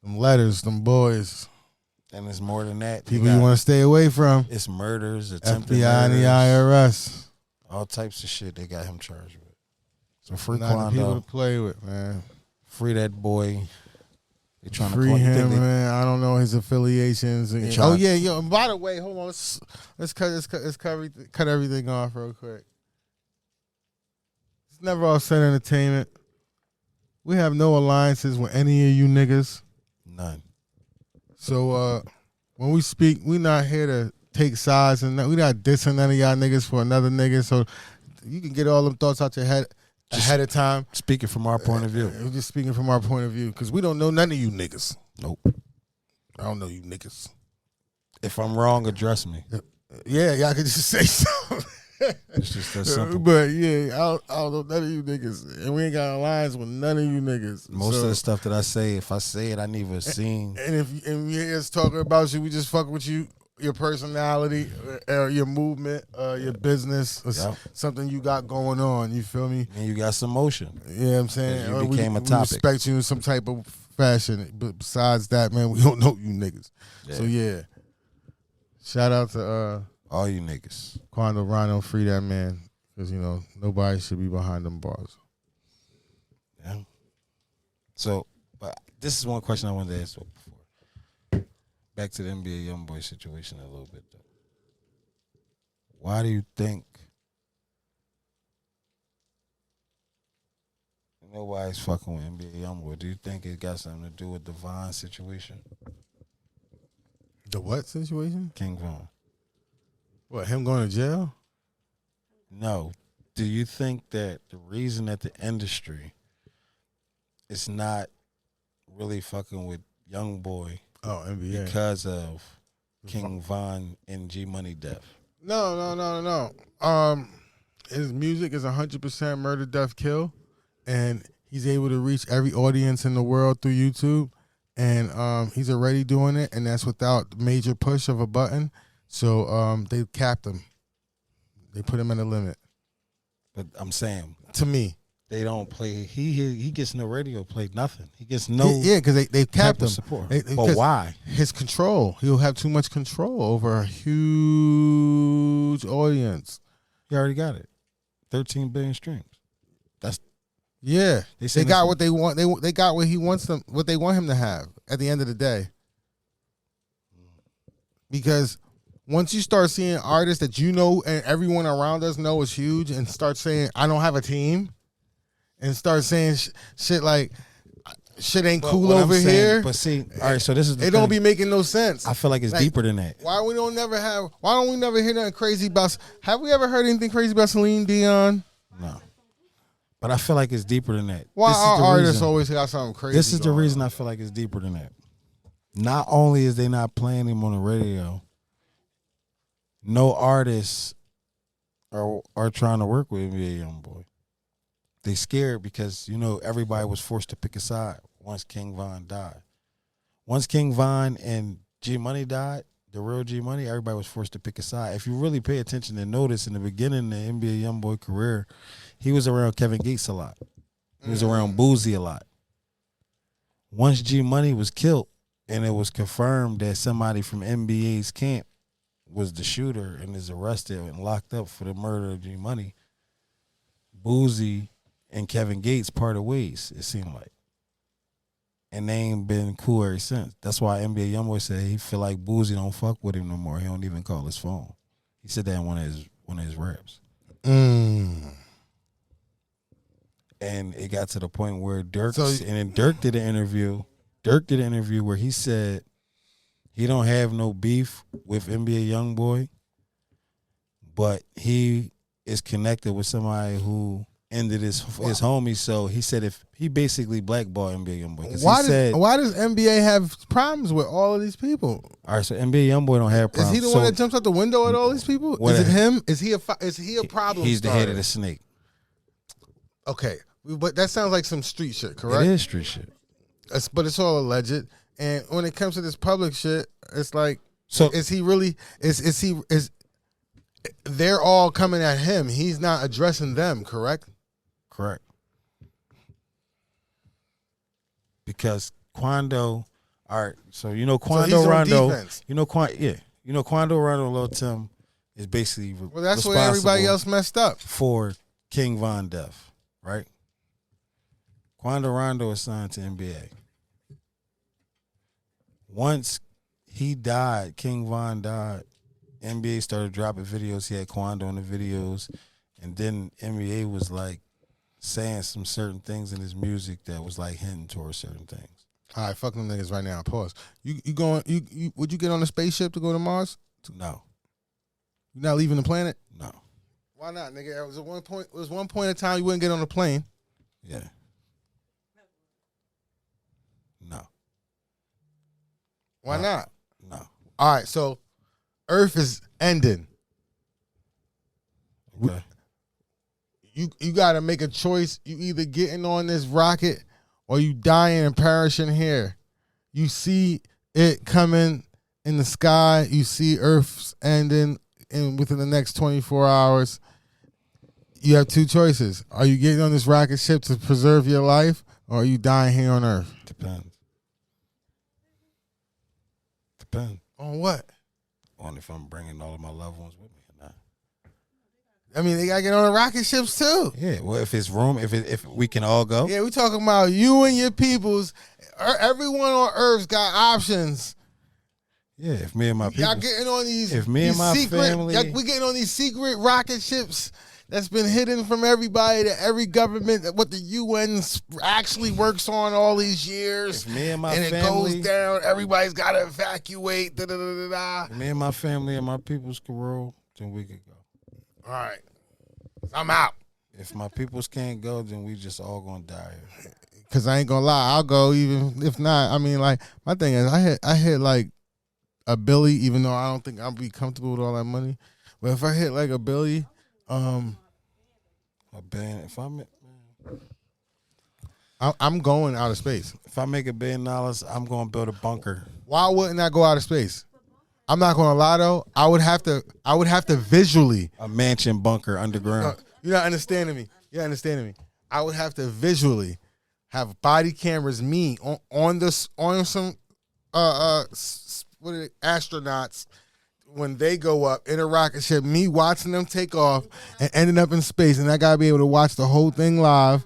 Them letters, them boys, And it's more than that. people you want to stay away from. It's murders, attempted FBI and the murders, IRS. all types of shit they got him charged with. So free Not the people to Quando, play with, man. free that boy. They trying Free to call, him, man. I don't know his affiliations. They Oh trying- yeah, yo. And by the way, hold on. Let's cut everything off real quick. It's Never Offset Entertainment. We have no alliances with any of you niggas. None. So when we speak, we not here to take sides, and we not dissing none of y'all niggas for another nigga. So you can get all them thoughts out your head ahead of time. Speaking from our point of view. We're just speaking from our point of view, because we don't know none of you niggas. Nope. I don't know you niggas. If I'm wrong, address me. Yeah, y'all could just say something. It's just that simple. But yeah, I don't know none of you niggas, and we ain't got alliance with none of you niggas. Most So- of the stuff that I say, if I say it, I never seen. and if you hear us talking about you, we just fuck with you. your personality, your movement, your business, or Yep. something you got going on. You feel me? And you got some motion. You know what I'm saying? You Or became a we topic. respect you in some type of fashion. But besides that, man, we don't know you niggas. So yeah. Shout out to All you niggas. Quando Rhino, free that man. Because, nobody should be behind them bars. Yeah. So, but this is one question I wanted to ask before. Back to the NBA YoungBoy situation a little bit, though. Why do you think nobody's fucking with NBA YoungBoy? Do you think it got something to do with the Vaughn situation? The what situation? King Vaughn. What, him going to jail? No. Do you think that the reason that the industry is not really fucking with YoungBoy Oh, NBA. because of King Von and G Money death? No. His music is 100% murder, death, kill, and he's able to reach every audience in the world through YouTube, and he's already doing it, and that's without major push of a button. So they capped him. They put him in a limit. But I'm saying To me, they don't play. He gets no radio play, nothing. He gets no yeah, because they type capped of him. support. They- But 'cause why? His control. He'll have too much control over a huge audience. He already got it. 13 billion streams. Yeah, They they send got us- what they want. They got what he wants them. What they want him to have at the end of the day. Because once you start seeing artists that you know and everyone around us know is huge, and start saying I don't have a team, and start saying shit like shit ain't But cool what I'm over saying- here. But see, all right. So this is the It don't thing. be making no sense. I feel like it's like- deeper than that. Why don't we never hear nothing crazy about? Have we ever heard anything crazy about Celine Dion? No. But I feel like it's deeper than that. Why This is our the artists reason. always got something crazy? This is the going reason on? I feel like it's deeper than that. Not only is they not playing him on the radio, no artists are trying to work with NBA YoungBoy. They scared because everybody was forced to pick a side once King Von died. Once King Von and G Money died, the real G Money, everybody was forced to pick a side. If you really pay attention and notice, in the beginning of the NBA YoungBoy career, he was around Kevin Gates a lot. He was around Boozy a lot. Once G Money was killed, and it was confirmed that somebody from NBA's camp was the shooter and is arrested and locked up for the murder of G Money, Boozy and Kevin Gates parted ways, it seemed like. And they ain't been cool ever since. That's why NBA YoungBoy said he feel like Boozy don't fuck with him no more. He don't even call his phone. He said that in one of his raps. And it got to the point where Dirk did an interview. Dirk did an interview where he said he don't have no beef with NBA YoungBoy, but he is connected with somebody who ended his homie. So he said if he basically blackballed NBA YoungBoy. 'Cause Why does NBA have problems with all of these people? all right, so NBA YoungBoy don't have Is problems. he the one that jumps out the window at all these people? What Is it a- him? Is he a problem? He's the head starter? of the snake. Okay, but that sounds like some street shit, correct? It is street shit. But it's all alleged. And when it comes to this public shit, it's like, So is he really? Is they're all coming at him? He's not addressing them, correct? correct. Because Quando, all right, so he's Quando on Rondo, defense. Quando Rondo Lil Tim is basically Well, that's where everybody else messed up. for King Von death, right? Quando Rondo is signed to NBA. Once he died, King Von died, NBA started dropping videos. He had Quando in the videos, and then NBA was like saying some certain things in his music that was like hinting towards certain things. All right, fuck them niggas right now. Pause. You going? You would you get on a spaceship to go to Mars? No, You not leaving the planet? no, Why not, nigga? It was one point in time you wouldn't get on a plane. yeah, no, Why not? no. All right, so Earth is ending. Okay. You got to make a choice. You either getting on this rocket or you dying and perishing here. You see it coming in the sky, you see Earth's ending within the next 24 hours. You have two choices. Are you getting on this rocket ship to preserve your life, or are you dying here on Earth? Depends. Depends On what? on if I'm bringing all of my loved ones with me or not. I mean, they gotta get on the rocket ships too. Yeah, well, if it's room, if we can all go. Yeah, we talking about you and your peoples. Everyone on Earth's got options. Yeah, if me and my people. Y'all getting on these. If me and these my secret, family- we getting on these secret rocket ships that's been hidden from everybody. That every government, that what the UN actually works on all these years. If me and my and it family- goes down. Everybody's got to evacuate. Da, da, da, da, da. If me and my family and my peoples can roll, then we could go. All right, I'm out. If my peoples can't go, then we just all gonna die here. Cause I ain't gonna lie, I'll go even if not. I mean, like my thing is, I hit like a Billy, even though I don't think I'll be comfortable with all that money. But if I hit like a Billy, A band. I'm going out of space. If I make $1 billion, I'm gonna build a bunker. Why wouldn't I go out of space? I'm not gonna lie though. I would have to visually. A mansion bunker underground. You're not understanding me. You're not understanding me. I would have to visually have body cameras, me on some what are they, astronauts when they go up in a rocket ship, me watching them take off and ending up in space, and I gotta be able to watch the whole thing live.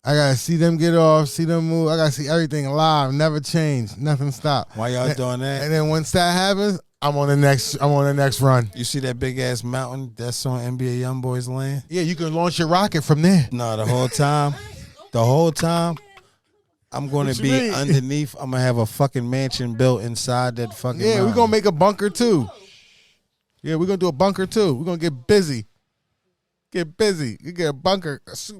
I gotta see them get off, see them move. I gotta see everything live, never change, nothing stop. Why y'all doing that? And then once that happens, I'm on the next run. You see that big ass mountain that's on NBA YoungBoy's land? Yeah, you can launch your rocket from there. No, the whole time, I'm going What to you be mean? underneath. I'm gonna have a fucking mansion built inside that fucking. Yeah, we're mountain. gonna make a bunker too. Yeah, we're gonna do a bunker too. We're gonna get busy. Get busy. You get a bunker. It's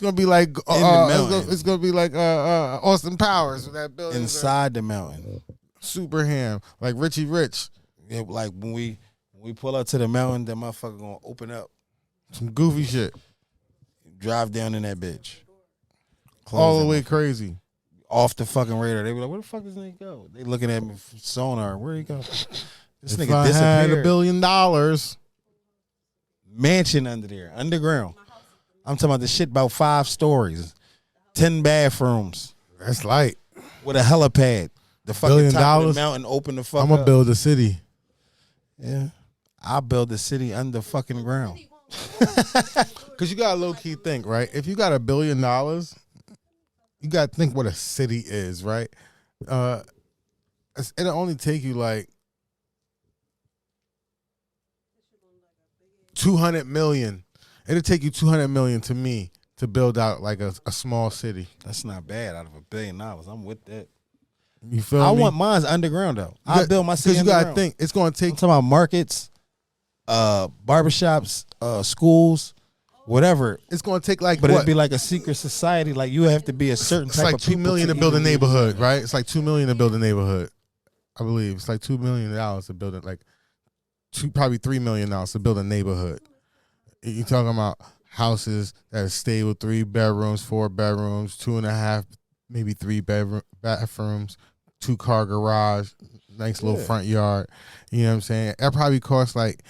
gonna be like mountain. it's gonna be like Austin Powers with that building inside the mountain. Super ham like Richie Rich. Yeah, like when we pull up to the mountain, that motherfucker gonna open up, Some goofy shit. drive down in that bitch, All the Close way it. crazy. Off the fucking radar. They be like, "Where the fuck does he go?" They looking at me from sonar. Where he go? This If nigga I had disappeared. $1 billion, Mansion under there, underground. I'm talking about the shit about 5 stories, 10 bathrooms that's light. with a helipad. The fucking $1 billion? top of the mountain open the fuck I'm gonna up. build a city. Yeah, I'll build a city under fucking ground. Cause you gotta low key think, right? If you got $1 billion, you gotta think what a city is, right? It'll only take you like 200 million. It'll take you 200 million to me to build out like a small city. That's not bad out of $1 billion. I'm with that. You feel I me? want mine's underground though. I build my city because you gotta underground. think it's gonna take. I'm talking about markets, barbershops, schools, whatever. It's gonna take like But what? it'd be like a secret society. Like you have to be a certain It's type like of $2 people million to to build a even be- neighborhood, right? It's like $2 million to build a neighborhood. I believe it's like $2 million to build it. Like probably $3 million to build a neighborhood. You talking about houses that are stable, 3 bedrooms, 4 bedrooms, 2.5, maybe 3 bathrooms, 2-car garage, nice little front yard. You know what I'm saying? That probably costs like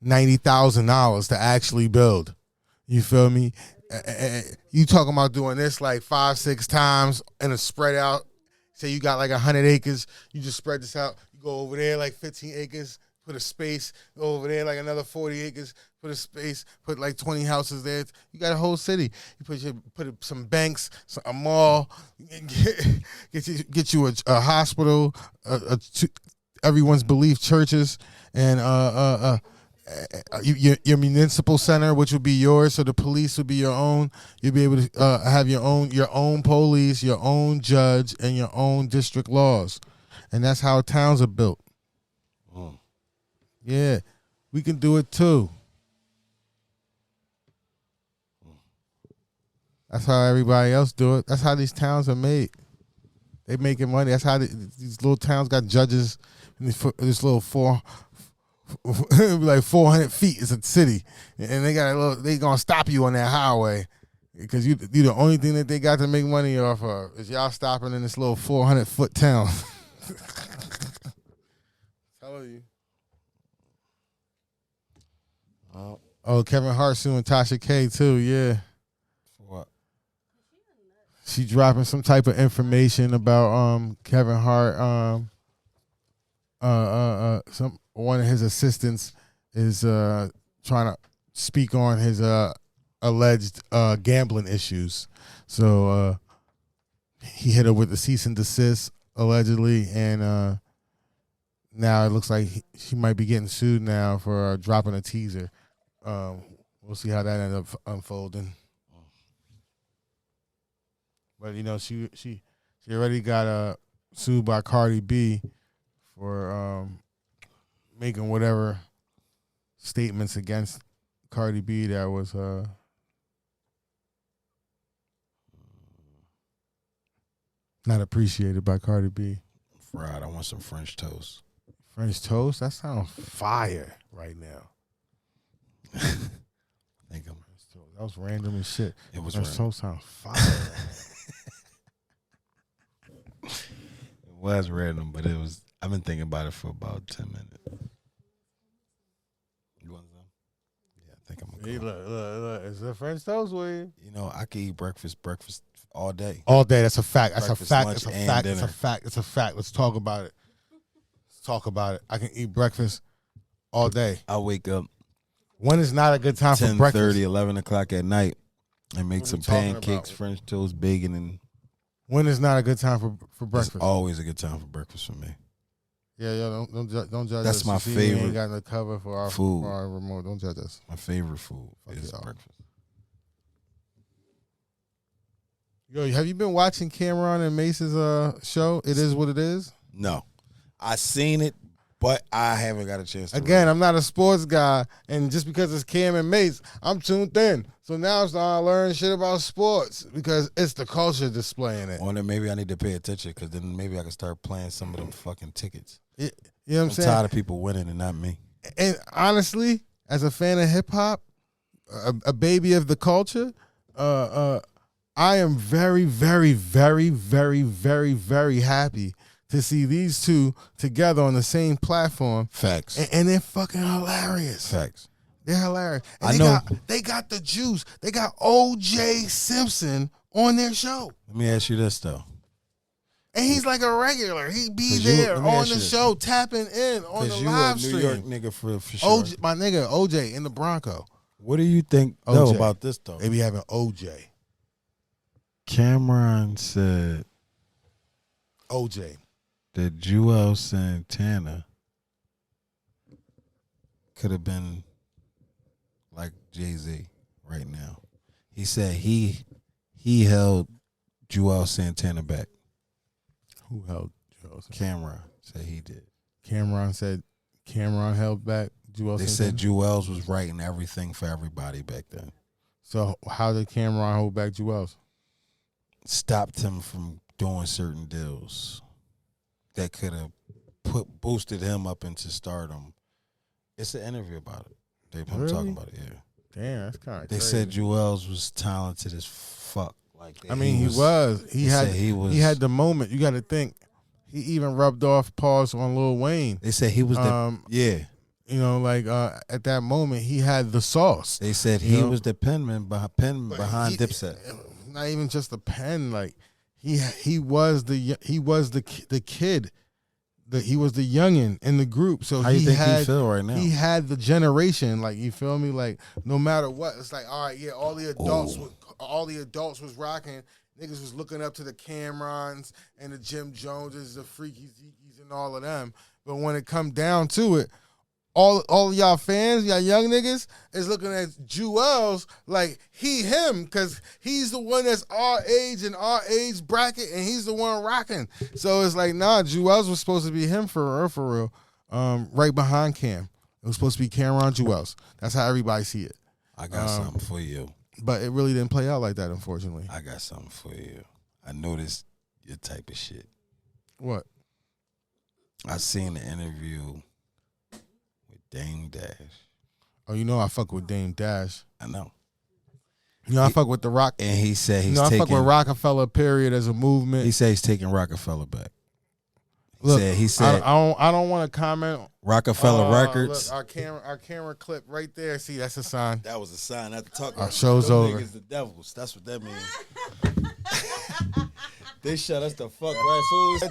$90,000 to actually build. You feel me? You talking about doing this like 5-6 times and a spread out. Say you got like 100 acres, you just spread this out. You go over there like 15 acres, put a space. Go over there like another 40 acres, put a space. Put like 20 houses there. You got a whole city. You put some banks, a mall, get you a hospital, everyone's belief churches, and your municipal center, which would be yours, so the police would be your own. You'll be able to have your own police, your own judge, and your own district laws, and that's how towns are built. Yeah, we can do it too. That's how everybody else do it. That's how these towns are made. They making money. That's how these little towns got judges. In this little like 400 feet is a city, and they got a little. They gonna stop you on that highway because you the only thing that they got to make money off of is y'all stopping in this little 400-foot town. Telling you. Oh, Oh, Kevin Hart suing Tasha K too. Yeah, for what? she dropping some type of information about Kevin Hart. Some one of his assistants is trying to speak on his alleged gambling issues. So he hit her with the cease and desist allegedly, and now it looks like she might be getting sued now for dropping a teaser. We'll see how that ends up unfolding. But you know, she already got sued by Cardi B for making whatever statements against Cardi B that was not appreciated by Cardi B. Fried. I want some French toast. French toast? That sounds fire right now. Think I'm. That was random as shit. It was French random. toast sounds fire. It was random, but it was. I've been thinking about it for about 10 minutes. You want some? Yeah, I think I'm gonna. Hey, Go. look. It's a French toast with you. You know, I could eat breakfast all day. All day. That's a fact. That's Breakfast, a fact. lunch, It's a and fact. It's a dinner. fact. It's a fact. Let's talk about it. I can eat breakfast all day. I wake up When is not a good time for 10:30, breakfast? 11 o'clock at night and make What some we talking pancakes, about? French toast, bacon, and When is not a good time for breakfast? it's always a good time for breakfast for me. Yeah. Don't judge That's us. my You see, we favorite ain't got no cover for our food. For our remote. Don't judge us. My favorite food Fuck is y'all. breakfast. Yo, have you been watching Cameron and Mace's show? It is what it is. No, I seen it, but I haven't got a chance to Again, I'm not a sports guy, and just because it's Cam and Mace, I'm tuned in. So now I'm starting to learn shit about sports because it's the culture displaying it. Or then maybe I need to pay attention because then maybe I can start playing some of them fucking tickets. You know what I'm I'm saying? tired of people winning and not me. And honestly, as a fan of hip hop, a baby of the culture, I am very, very, very, very, very, very happy to see these two together on the same platform, Facts. and they're fucking hilarious. Facts. They're hilarious. And I they know. they got the juice. They got O.J. Simpson on their show. Let me ask you this though. And he's like a regular. He be 'Cause you- there let me on ask the you this. show, tapping in on the Because you a live New stream. York nigga for sure. OJ, my nigga, OJ in the Bronco. What do you think though OJ. about this though? They be having OJ. Cameron said OJ. that Joel Santana could have been like Jay-Z right now. He said he held Joel Santana back. Who held Joel? Cameron said he did. Cameron said Cameron held back Joel. They Santana? said Joel's was writing everything for everybody back then. So how did Cameron hold back Joel's? Stopped him from doing certain deals that could have boosted him up into stardom. It's an interview about it. They've been Really? talking about it, yeah. Damn, that's kind of They crazy. said Joel's was talented as fuck. Like I mean, he was. He said had. he was. He had the moment. You got to think. He even rubbed off paws on Lil Wayne. They said he was the yeah. You know, like at that moment, he had the sauce. They said You he know? was the penman behind He- Dipset. Not even just a pen. Like he was the kid. He was the youngin in the group. So How you think had he feel right now? he had the generation. Like, you feel me? Like, no matter what, it's like, all right, yeah, all the adults was rocking. Niggas was looking up to the Camerons and the Jim Joneses, the Freaky Zekies, and all of them. But when it come down to it, all of y'all fans, y'all young niggas, is looking at Jewels like him, because he's the one that's our age and our age bracket, and he's the one rocking. So it's like, nah, Jewels was supposed to be him for real. Right behind Cam. It was supposed to be Cameron Jewels. That's how everybody see it. I got something for you. But it really didn't play out like that, unfortunately. I got something for you. I noticed your type of shit. What? I seen the interview with Dame Dash. Oh, you know I fuck with Dame Dash. I know. You know I fuck with the Rock. And he said You he's know I taking fuck with Rockefeller period as a movement. he said he's taking Rockefeller back. Look, He said I don't want to comment. Rockefeller Records. Look, our camera clip right there. See, that's a sign. That was a sign not to talk Our about. show's Them over. niggas the devils. That's what that means. They shut us the fuck right. So